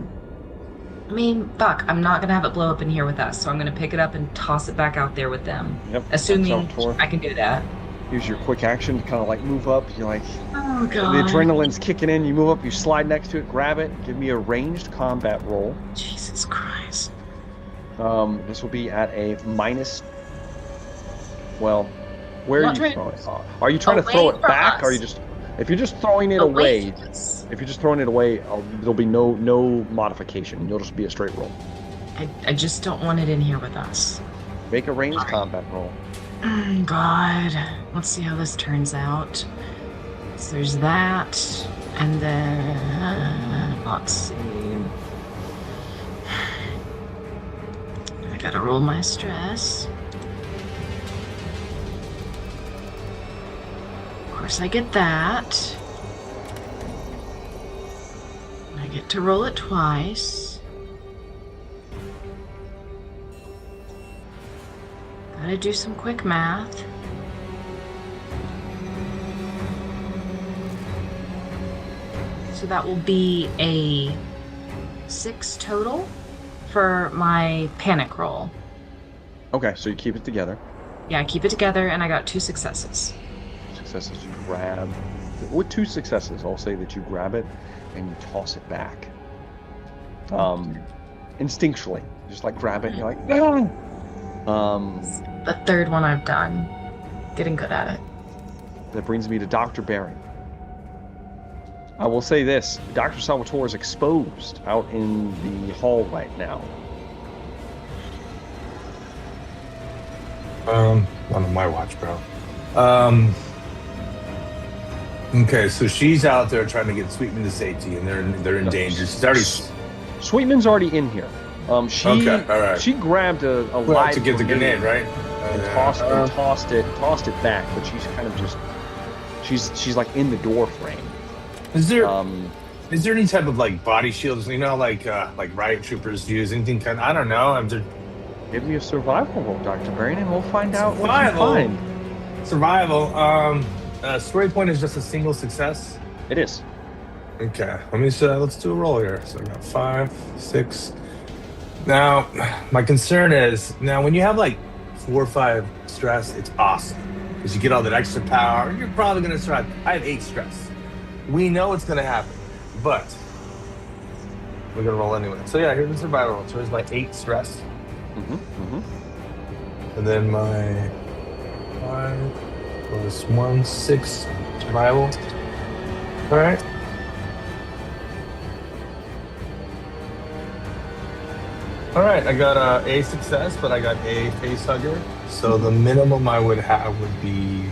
mean, fuck, I'm not gonna have it blow up in here with us, so I'm gonna pick it up and toss it back out there with them. Yep. Assuming I can do that. Use your quick action to kind of like move up. You're like, Oh, God. the adrenaline's kicking in. You move up, you slide next to it, grab it, give me a ranged combat roll. Jesus Christ. This will be at a minus. Well, where are Not you trying- throwing it? Are you trying to throw Away it from back? Or are you us. just, if you're just throwing it Away away, from us. if you're just throwing it away, there'll be no modification. You'll just be a straight roll. I just don't want it in here with us. Make a ranged Alright. combat roll. God. Let's see how this turns out. So there's that. And then, let's see. I gotta roll my stress. Of course, I get that. I get to roll it twice. Gotta do some quick math. So that will be a 6 total for my panic roll. Okay, so you keep it together. Yeah, I keep it together and I got 2 successes. Successes, you grab. With 2 successes, I'll say that you grab it and you toss it back. Instinctually, just like grab it and you're like, no. The third one I've done. Getting good at it. That brings me to Dr. Barry. I will say this, Dr. Salvatore is exposed out in the hall right now. On my watch, bro. Okay, so she's out there trying to get Sweetman to safety, and they're in danger. She's already Sweetman's already in here. She Okay, all right. she grabbed a live to get the grenade, right? and tossed it back, but she's kind of just she's like in the door frame. Is there Um, is there any type of like body shields? You know, like riot troopers use anything kind? I don't know. I'm just give me a survival roll, Dr. Barry, and we'll find out what you Survival? find. survival. Story point is just a single success. It is. Okay, let's do a roll here. So I got 5, 6. Now, my concern is when you have like 4 or 5 stress, it's awesome because you get all that extra power. You're probably gonna survive. I have 8 stress. We know it's gonna happen, but we're gonna roll anyway. So yeah, here's the survival roll. So here's my 8 stress, and then my 5 plus 1, 6 survival. All right. All right, I got a success, but I got a face hugger. So the minimum I would have would be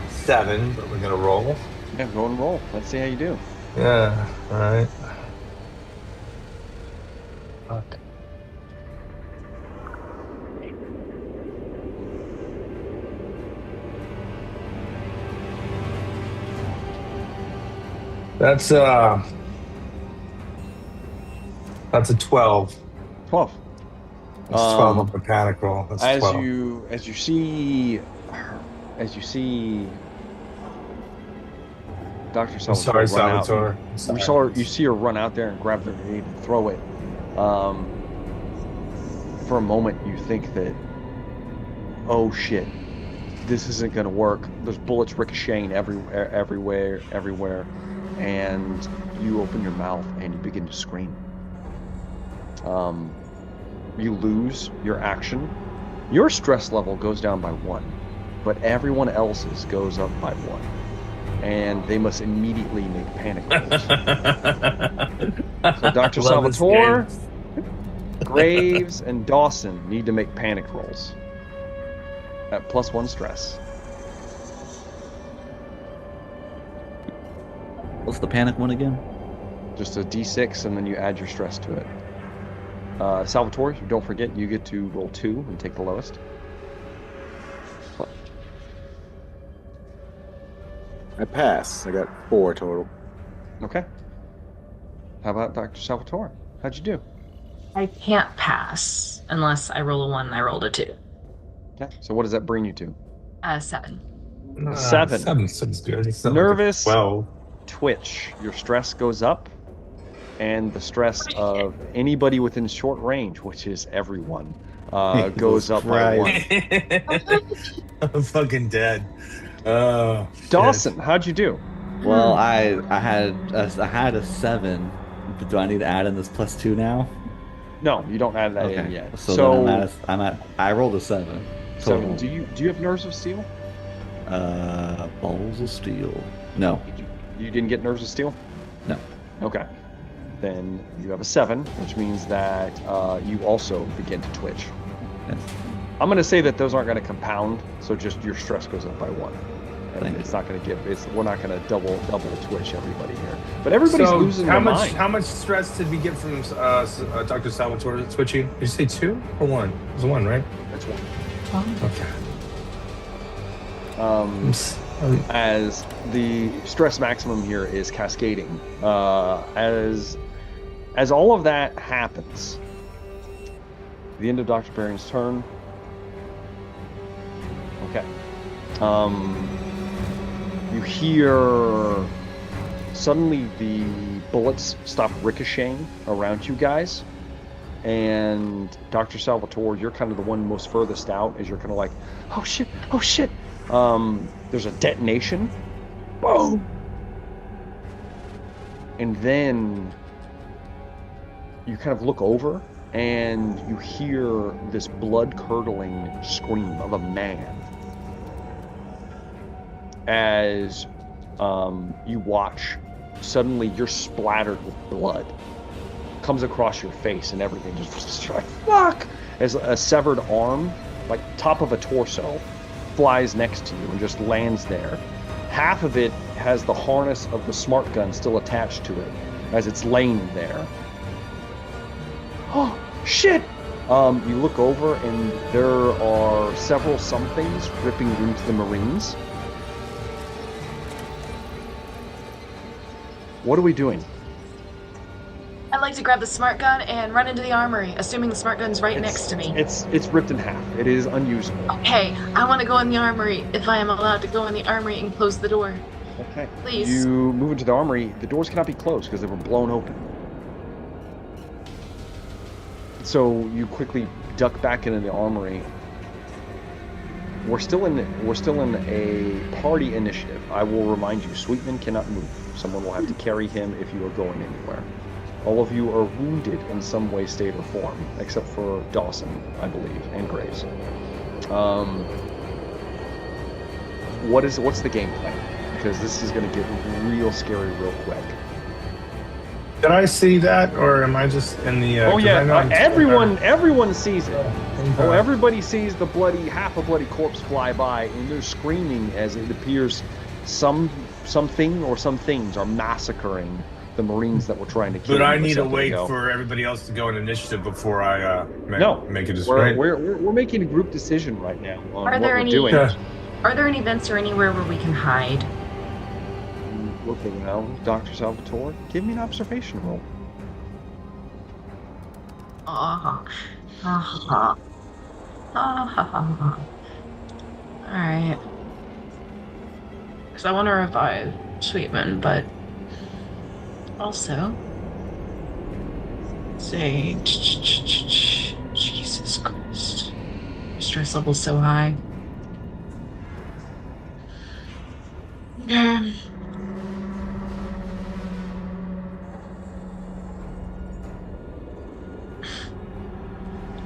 7, but we're gonna roll. Yeah, go and roll. Let's see how you do. Yeah, all right. Fuck. That's a 12. 12. That's 12 up a panic roll. That's As 12. you see Dr. I'm Salvatore sorry, run Salvatore. out, you see her run out there and grab the grenade and throw it. For a moment, you think that, oh shit, this isn't going to work. There's bullets ricocheting everywhere, and you open your mouth and you begin to scream. You lose your action. Your stress level goes down by 1, but everyone else's goes up by 1. And they must immediately make panic rolls. So Dr. Salvatore, Graves, and Dawson need to make panic rolls at +1 stress. What's the panic one again? Just a d6, and then you add your stress to it. Salvatore, don't forget, you get to roll 2 and take the lowest. I pass. I got 4 total. Okay. How about Dr. Salvatore? How'd you do? I can't pass unless I roll a 1 and I rolled a 2. Okay. So what does that bring you to? 7. 7. 7's good. It's not Nervous. Like 12. Twitch. Your stress goes up, and the stress of anybody within short range, which is everyone, goes up by 1. I'm fucking dead. Dawson, how'd you do? Well, I had a 7. But do I need to add in this +2 now? No, you don't add that in yet. So then I rolled a 7. Total. 7. Do you have Nerves of Steel? Balls of Steel. No. You didn't get Nerves of Steel? No. Okay. Then you have a 7, which means that you also begin to twitch. Yes. I'm going to say that those aren't going to compound, so just your stress goes up by 1. And Thank it's not going to give. We're not going to double twitch everybody here. But everybody's losing their mind. How much stress did we get from Dr. Salvatore twitching? Did you say 2 or 1? It was 1, right? That's 1. Okay. As the stress maximum here is cascading, as all of that happens, the end of Dr. Barron's turn. Okay. You hear suddenly the bullets stop ricocheting around you guys, and Dr. Salvatore, you're kind of the one most furthest out, as you're kind of like, oh shit. There's a detonation. Boom. And then you kind of look over and you hear this blood-curdling scream of a man as you watch. Suddenly you're splattered with blood. Comes across your face and everything just like, fuck! As a severed arm, like top of a torso, flies next to you and just lands there. Half of it has the harness of the smart gun still attached to it as it's laying there. Oh, shit! You look over and there are several somethings ripping into the Marines. What are we doing? I'd like to grab the smart gun and run into the armory, assuming the smart gun's right next to me. It's ripped in half. It is unusable. Okay, I want to go in the armory, if I am allowed to go in the armory and close the door. Okay. Please. You move into the armory. The doors cannot be closed because they were blown open. So you quickly duck back into the armory. We're still in a party initiative. I will remind you, Sweetman cannot move. Someone will have to carry him if you are going anywhere. All of you are wounded in some way, state, or form, except for Dawson, I believe, and Graves. What's the game plan? Because this is going to get real scary real quick. Did I see that, or am I just in the? Oh yeah, everyone sees it. Okay. Oh, everybody sees the half a bloody corpse fly by, and they're screaming as it appears something or some things are massacring the Marines that were trying to kill. But I need to wait for everybody else to go in initiative before I make a decision. We're making a group decision right now on what we're doing. Are there any vents or anywhere where we can hide? looking around, Dr. Salvatore, give me an observation roll. Alright. Because I want to revive Sweetman, but also say, Jesus Christ, your stress level's so high.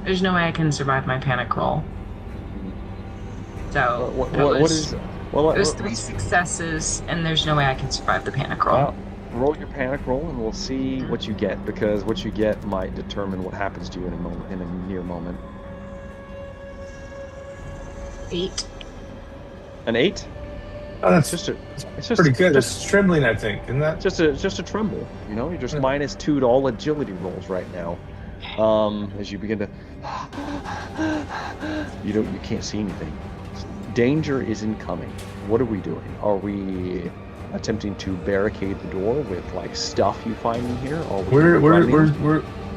There's no way I can survive my panic roll. So What is it? Well, it was 3 successes, and there's no way I can survive the panic roll. Well, roll your panic roll, and we'll see what you get, because what you get might determine what happens to you in a near moment. 8. An 8? Oh, that's It's just pretty good. It's trembling, I think, isn't that? just a tremble. You know, you're just -2 to all agility rolls right now. As you begin to, you can't see anything. Danger is incoming. What are we doing? Are we attempting to barricade the door with like stuff you find in here? Or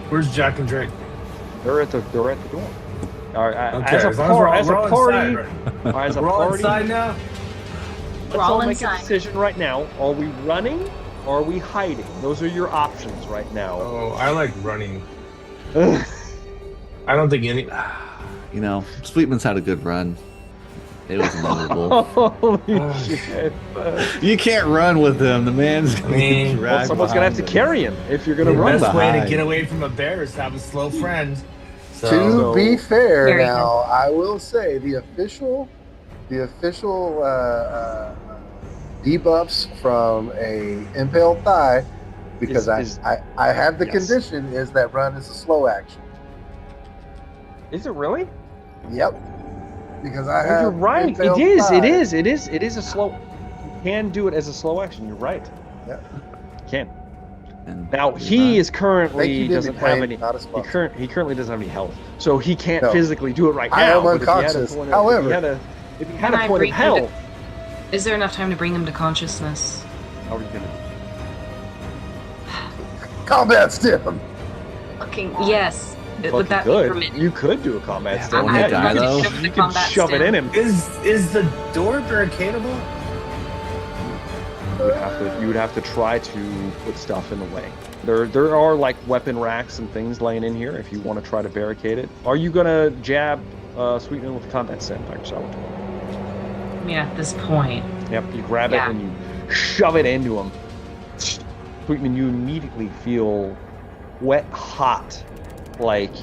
Where's Jack and Drake? They're at the door. All right, Okay, as a as long as party, we're all inside, right? as a We're all party, inside now. let's We're all all make inside. a decision right now. Are we running or are we hiding? Those are your options right now. Oh, I like running. I don't think any. You know, Sweetman's had a good run. It was inevitable. Holy shit. You can't run with him. The man's gonna I mean, get Well, dragged someone's gonna have to behind carry him if you're gonna The run best way to behind. get away from a bear is to have a slow friend. So, To be fair, Very now I will say the official debuffs from a impaled thigh, because I have the yes. condition is that run is a slow action. Is it really? Yep. Because I Oh, have you're right. impaled It thigh. is a slow. You can do it as a slow action. You're right. Yeah. You can. And Now you're he not. is Thank you, currently Disney doesn't have Plane, any. not a He sponsor. currently doesn't have any health, so he can't No. physically do it right I now. am but if he had a unconscious. point However- if he had Can a I point of bring him to- health, Is there enough time to bring him to consciousness? how are you gonna? Combat stim. Fucking yes. Would Fucking that be good. permitted? You could do a combat Yeah, stim. but he Yeah, die, you though. could, you could shove it in him. is the door barricadable? You would have to try to put stuff in the way. There are like weapon racks and things laying in here if you want to try to barricade it. Are you gonna jab Sweetman with combat stim, Dr. Salvatore? I mean, at this point. Yep, you grab Yeah. it and you shove it into him. Sweetman, you immediately feel wet hot, like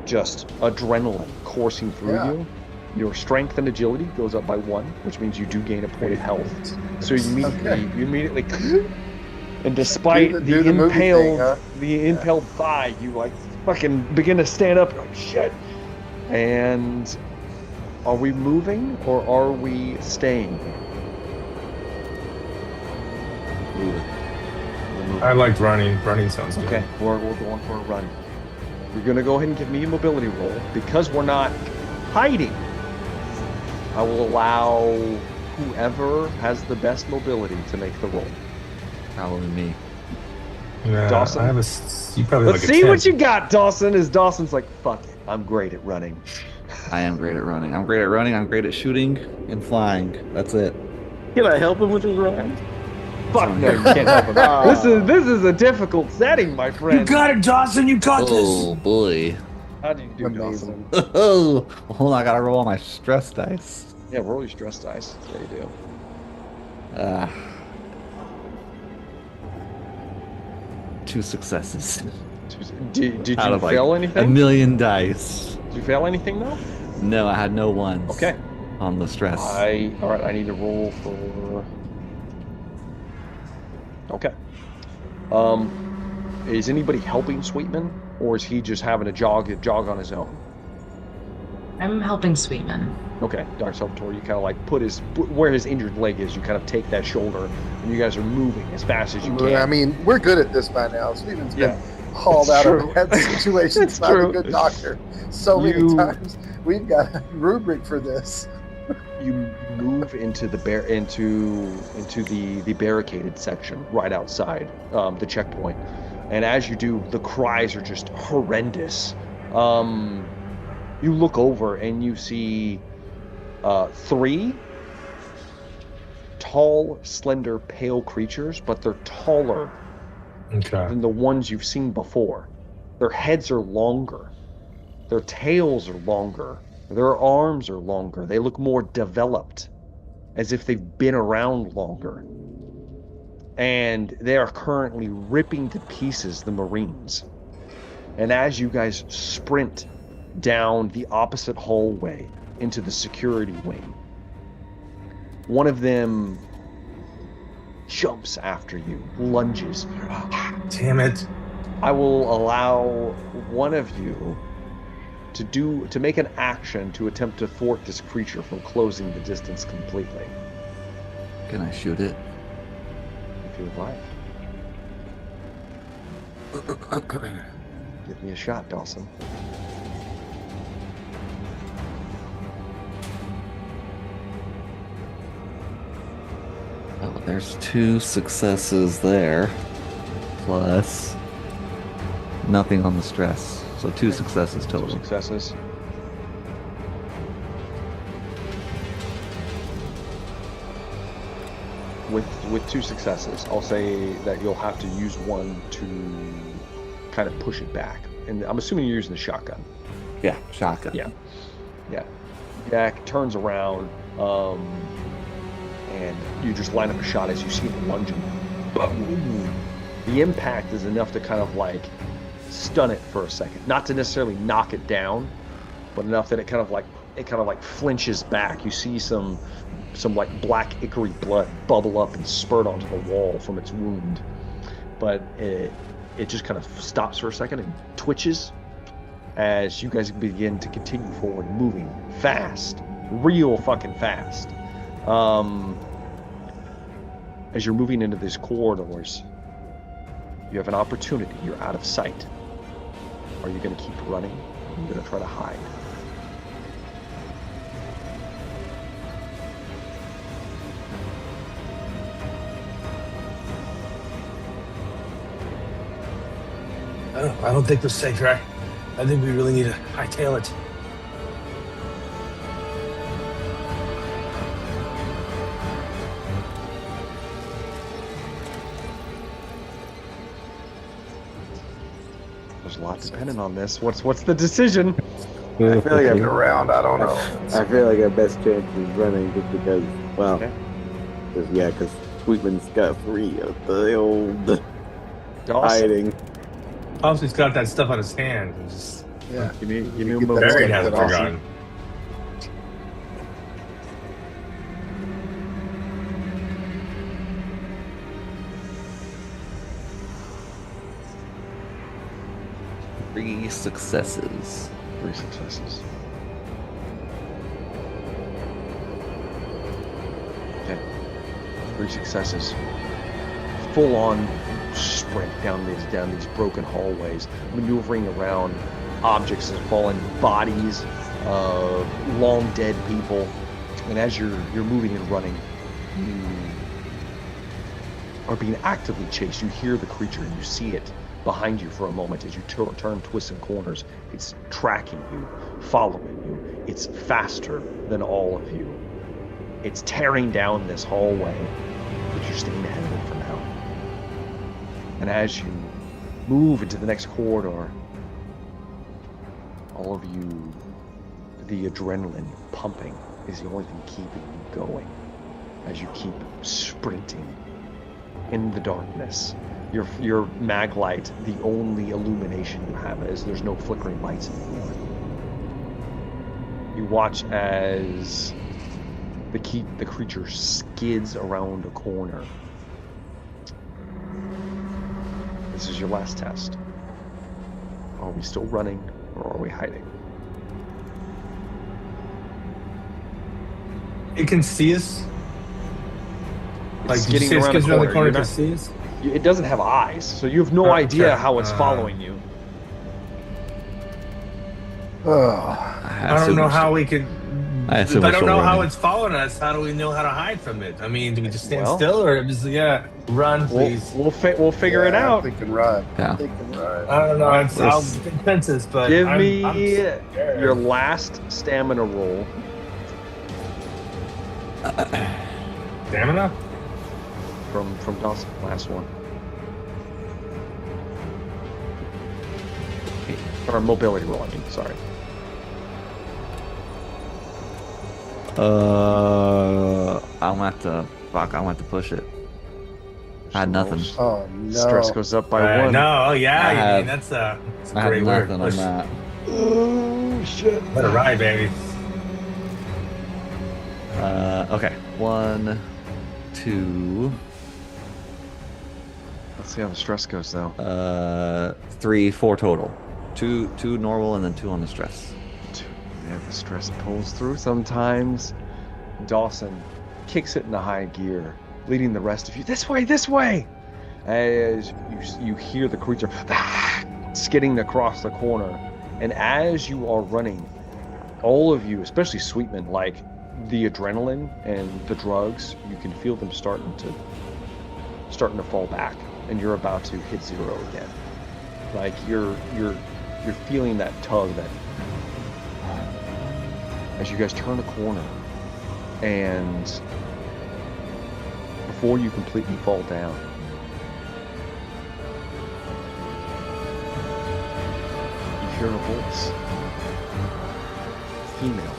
just adrenaline coursing through Yeah. you. Your strength and agility goes up by 1, which means you do gain a point of health. So you immediately, and despite Do the movie thing, huh? the impaled thigh, you like fucking begin to stand up. You're like shit. And are we moving or are we staying? I liked running. Running sounds good. Okay, we're going for a run. You're gonna go ahead and give me a mobility roll. Because we're not hiding, I will allow whoever has the best mobility to make the roll. Probably me. Yeah, Dawson? I have you probably Let's like a see 10. what you got, Dawson. As Dawson's like, fuck it, I'm great at running. I am great at running. I'm great at running. I'm great at shooting and flying. That's it. Can I help him with his run? Fuck no, you can't help him. This is a difficult setting, my friend. You got it, Dawson. You got Oh boy. How do you do, Amazing. Dawson? Oh, hold on. I gotta roll all my stress dice. Yeah, roll your stress dice. There you do. 2 successes. Did you Out of like fail a anything? million dice. Did you fail anything though? No, I had no ones. Okay. On the stress. All right. I need to roll for. Okay. Is anybody helping Sweetman, or is he just having a jog on his own? I'm helping Sweetman. Okay, Dr. Salvatore, you kind of like put where his injured leg is. You kind of take that shoulder, and you guys are moving as fast as you can. I mean, we're good at this by now. Sweetman's been Yeah. hauled It's out true. of bad situations It's by true. a good doctor so many You- times. We've got a rubric for this. You move into the the barricaded section right outside the checkpoint, and as you do, the cries are just horrendous. You look over and you see 3 tall, slender, pale creatures, but they're taller than the ones you've seen before. Their heads are longer. Their tails are longer. Their arms are longer. They look more developed, as if they've been around longer. And they are currently ripping to pieces the Marines. And as you guys sprint down the opposite hallway into the security wing, one of them jumps after you, lunges. Damn it. I will allow one of you to make an action to attempt to thwart this creature from closing the distance completely. Can I shoot it? If you would like. Give me a shot, Dawson. Oh, there's 2 successes there. Plus nothing on the stress. So 2 successes total. 2 successes. With 2 successes, I'll say that you'll have to use one to kind of push it back. And I'm assuming you're using the shotgun. Yeah, shotgun. Yeah. Jack turns around, and you just line up a shot as you see the lunging. Boom. The impact is enough to kind of like stun it for a second, not to necessarily knock it down, but enough that it kind of like flinches back. You see some like black ichor blood bubble up and spurt onto the wall from its wound, but it just kind of stops for a second and twitches as you guys begin to continue forward, moving fast, real fucking fast. As you're moving into these corridors, you have an opportunity. You're out of sight. Are you going to keep running? Or are you going to try to hide? I don't think we're safe, right? I think we really need to hightail it. There's a lot depending on this. What's the decision? I feel like Get around, I don't know. I feel like our best chance is running just because, well, Okay. because Sweetman's got 3 of the old Dawson, hiding. Obviously, he's got that stuff on his hand. It's just Yeah. give me a Get moment. that Barry stuff hasn't Dawson. forgotten. Three successes. 3 successes. Okay. 3 successes. Full on sprint down these broken hallways, maneuvering around objects and fallen bodies of long dead people. And as you're moving and running, you are being actively chased. You hear the creature and you see it behind you for a moment as you turn twists and corners. It's tracking you, following you. It's faster than all of you. It's tearing down this hallway, but you're staying ahead of it for now. And as you move into the next corridor, all of you, the adrenaline pumping is the only thing keeping you going as you keep sprinting in the darkness. Your mag light, the only illumination you have, is there's no flickering lights anymore. You watch as the creature skids around a corner. This is your last test. Are we still running, or are we hiding? It can see us. Like, It's did you skidding say it around skids a around the corner. corner You're to not- see us? It doesn't have eyes, so you have no Okay. idea how it's following you. Oh, I I don't know assume how we could I assume If I we're don't still know how running. it's following us, how do we know how to hide from it? I mean, do we just stand Well- still or just run, please? We'll figure it Yeah, out. I'm thinking run. Yeah. I'm thinking run. I don't know. I'll Let's- consensus, but Give I'm me scared. your last stamina roll stamina. from Dawson. Last one. Or mobility roll. I mean, sorry. I'm gonna have to. Fuck, I'm gonna have to push it. I had nothing. Oh no. Stress goes up by one. No, oh, yeah, I you have- mean, that's a I had great word. nothing on that. Oh shit. Let it ride, baby. Okay. 1, 2, Let's see how the stress goes though. 3, 4 total. Two normal and then 2 on the stress. Yeah, the stress pulls through sometimes. Dawson kicks it into high gear, leading the rest of you this way. As you hear the creature skidding across the corner, and as you are running, all of you, especially Sweetman, like the adrenaline and the drugs, you can feel them starting to fall back, and you're about to hit zero again. Like you're feeling that tug that as you guys turn a corner, and before you completely fall down, you hear a voice. Female.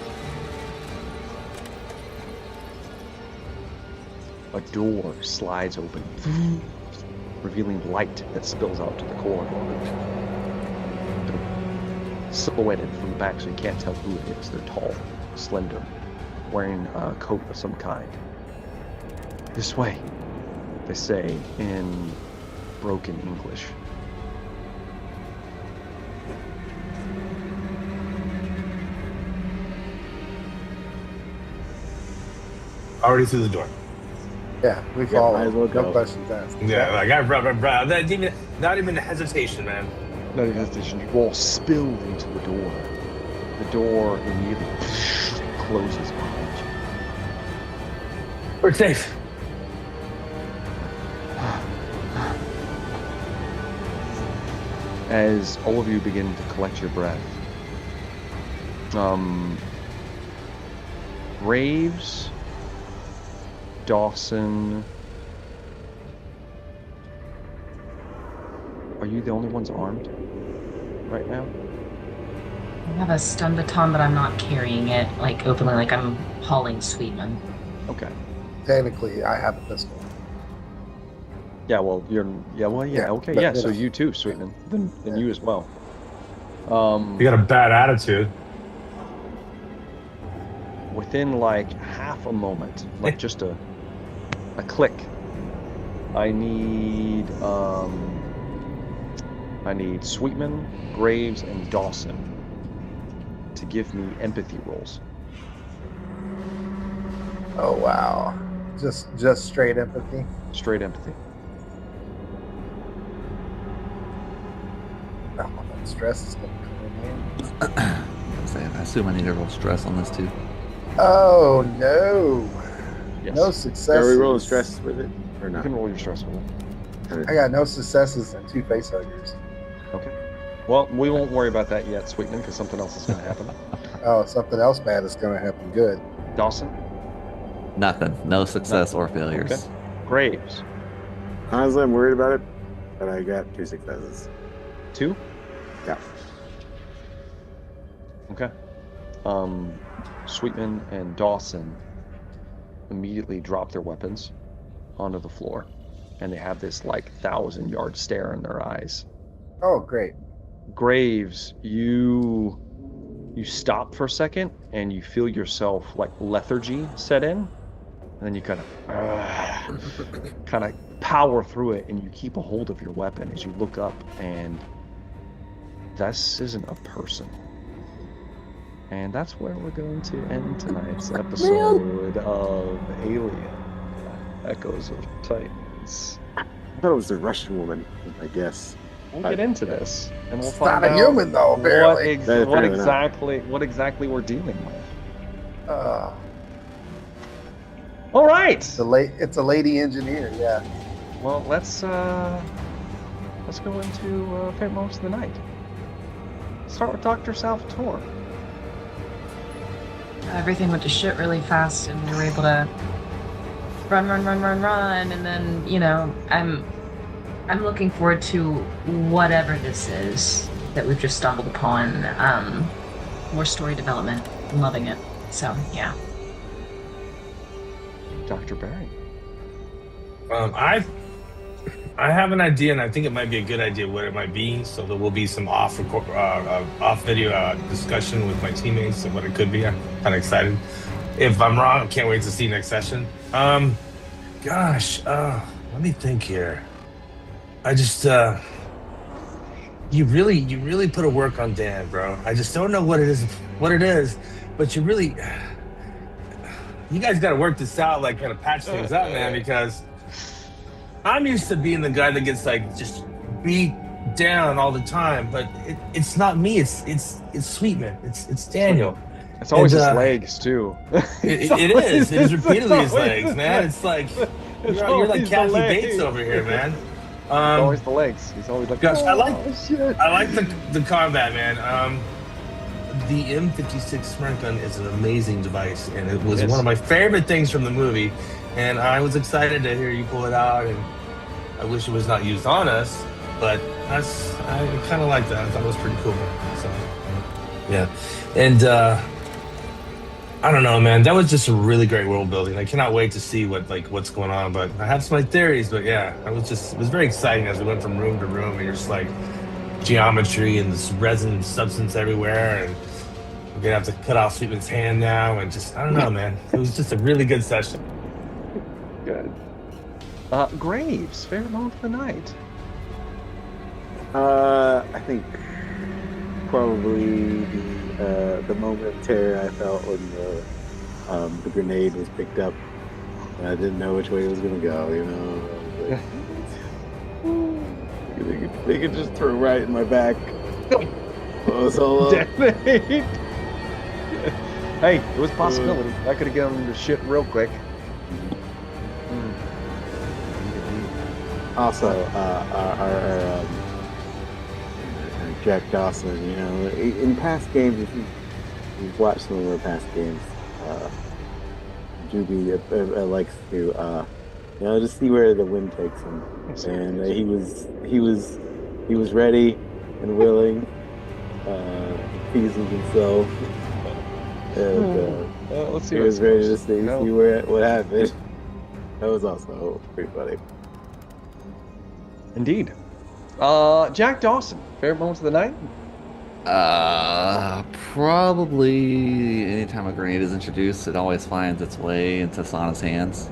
A door slides open, revealing light that spills out to the corridor. They're silhouetted from the back so you can't tell who it is. They're tall, slender, wearing a coat of some kind. This way, they say in broken English. Already through the door. Yeah, we Yeah, follow. might as well No go. questions asked. Yeah, like not even a hesitation, man. Not even hesitation. You all spill into the door. The door immediately closes behind you. We're safe. As all of you begin to collect your breath, Graves, Dawson, are you the only ones armed right now? I have a stun baton, but I'm not carrying it like openly, like I'm hauling Sweetman. Okay. Technically, I have a pistol. Yeah, well, you're. Yeah, well, yeah. Yeah, Okay, but, yeah. you So know. you too, Sweetman. Then Yeah. you as well. You got a bad attitude. Within like half a moment, like just a click, I need Sweetman, Graves, and Dawson to give me empathy rolls. Oh wow. Just straight empathy. Straight empathy. Oh, that stress is gonna come in. I assume I need to roll stress on this too. Oh no. Yes. No Are successes. we rolling stress with it or You not? can roll your stress roll. I got no successes and 2 face huggers. Okay. Well, we won't worry about that yet, Sweetman, because something else is going to happen. Oh, something else bad is gonna happen. Good. Dawson, Nothing. No success or failures. Okay. Graves, Honestly, I'm worried about it, but I got 2 successes. 2. Yeah. Okay. Sweetman and Dawson immediately drop their weapons onto the floor, and they have this like 1,000-yard stare in their eyes. Oh, great. Graves, you stop for a second, and you feel yourself like lethargy set in, and then you kind of power through it, and you keep a hold of your weapon as you look up, and this isn't a person. And that's where we're going to end tonight's episode of Alien Echoes of Titans. I thought it was the Russian woman, I guess. We'll get into this, and we'll It's find not a out human though, what, apparently. what Apparently not. exactly we're dealing with. All right. It's a lady engineer. Yeah. Well, let's go into favorite moments of the night. Start with Dr. Salvatore. Everything went to shit really fast, and we were able to run, and then I'm looking forward to whatever this is that we've just stumbled upon. More story development. I'm loving it. So yeah. Dr. Barry. I have an idea, and I think it might be a good idea what it might be. So there will be some off video discussion with my teammates of what it could be. I'm kind of excited. If I'm wrong, I can't wait to see next session. Let me think here. I just you really put a work on Dan, bro. I just don't know what it is, but you guys got to work this out, like kind of patch things up, man, because I'm used to being the guy that gets like just beat down all the time, but it's not me. It's Sweetman. It's Daniel. It's always his legs too. It is. It is repeatedly his legs, man. It's like you're like Kathy Bates over here, man. It's always the legs. He's always like, gosh, oh, I like the combat, man. The M56 smart gun is an amazing device, and it was one of my favorite things from the movie. And I was excited to hear you pull it out, and I wish it was not used on us, but I kind of like that. I thought it was pretty cool. So, yeah, and I don't know, man. That was just a really great world building. I cannot wait to see what's going on. But I have some theories. But yeah, it was very exciting as we went from room to room, and you're just like geometry and this resin substance everywhere, and we're gonna have to cut off Sweetman's hand now, and just I don't know, man. It was just a really good session. Good. Graves, favorite moment of the night. I think probably the moment of terror I felt when the grenade was picked up. And I didn't know which way it was gonna go. They could just throw right in my back. Detonate. Hey, it was a possibility. That could have given the shit real quick. Also, our Jack Dawson, in past games, if you've watched some of our past games, Juby likes to, just see where the wind takes him. And he was ready and willing, teasing himself. And let's see. He was ready to see what happened. That was also pretty funny. Indeed. Jack Dawson, favorite moments of the night? Probably anytime a grenade is introduced, it always finds its way into Sana's hands.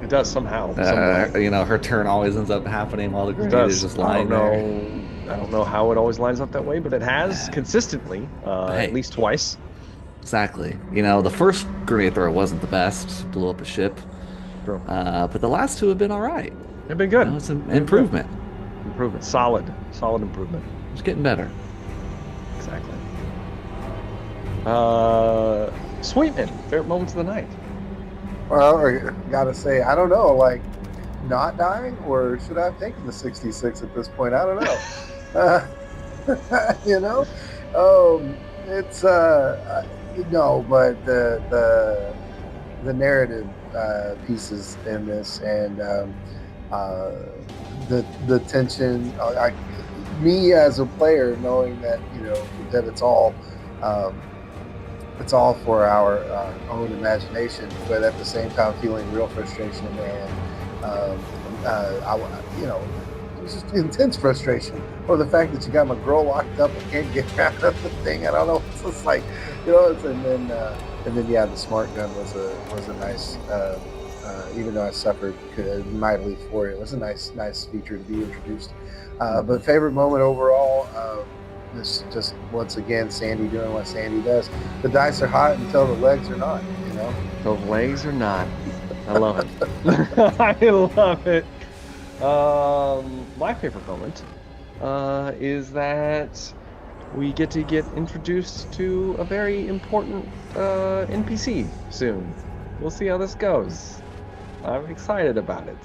It does somehow. Her turn always ends up happening while the grenade is just lying there. I don't know how it always lines up that way, but it has consistently, at least twice. Exactly. The first grenade throw wasn't the best, blew up a ship. True. But the last two have been all right. They've been good. It's an improvement. Improvement. Solid improvement. It's getting better. Exactly. Sweetman, favorite moments of the night? Well, I gotta say, I don't know, not dying, or should I have taken the 66 at this point? I don't know. It's but the narrative pieces in this, and the tension. Me as a player, knowing that that it's all for our own imagination, but at the same time feeling real frustration and it was just intense frustration, or the fact that you got my girl locked up and can't get out of the thing. I don't know. It's just like, and then the smart gun was a nice. Even though I suffered mightily for it, it was a nice feature to be introduced. But favorite moment overall, this just once again Sandy doing what Sandy does. The dice are hot until the legs are not. The legs are not. I love it. I love it. My favorite moment is that we get to get introduced to a very important NPC soon. We'll see how this goes. I'm excited about it.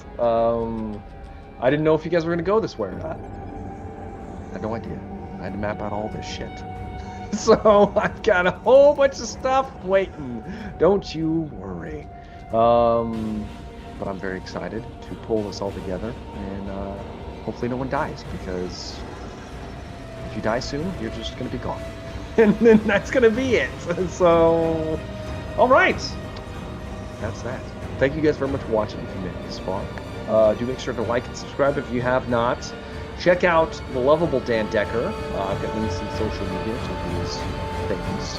I didn't know if you guys were going to go this way or not. I had no idea. I had to map out all this shit. So I've got a whole bunch of stuff waiting. Don't you worry. But I'm very excited to pull this all together, and hopefully no one dies, because if you die soon, you're just going to be gone. And then that's going to be it. So, all right. That's that. Thank you guys very much for watching if you made it this far. Do make sure to like and subscribe if you have not. Check out the lovable Dan Decker. I've got links in social media to his things.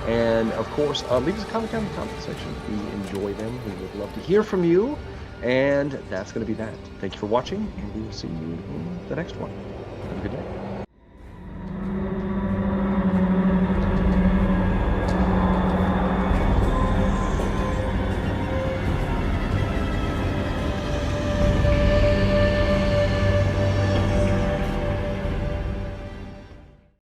And, of course, leave us a comment down in the comment section. We enjoy them. We would love to hear from you. And that's going to be that. Thank you for watching, and we will see you in the next one. Have a good day.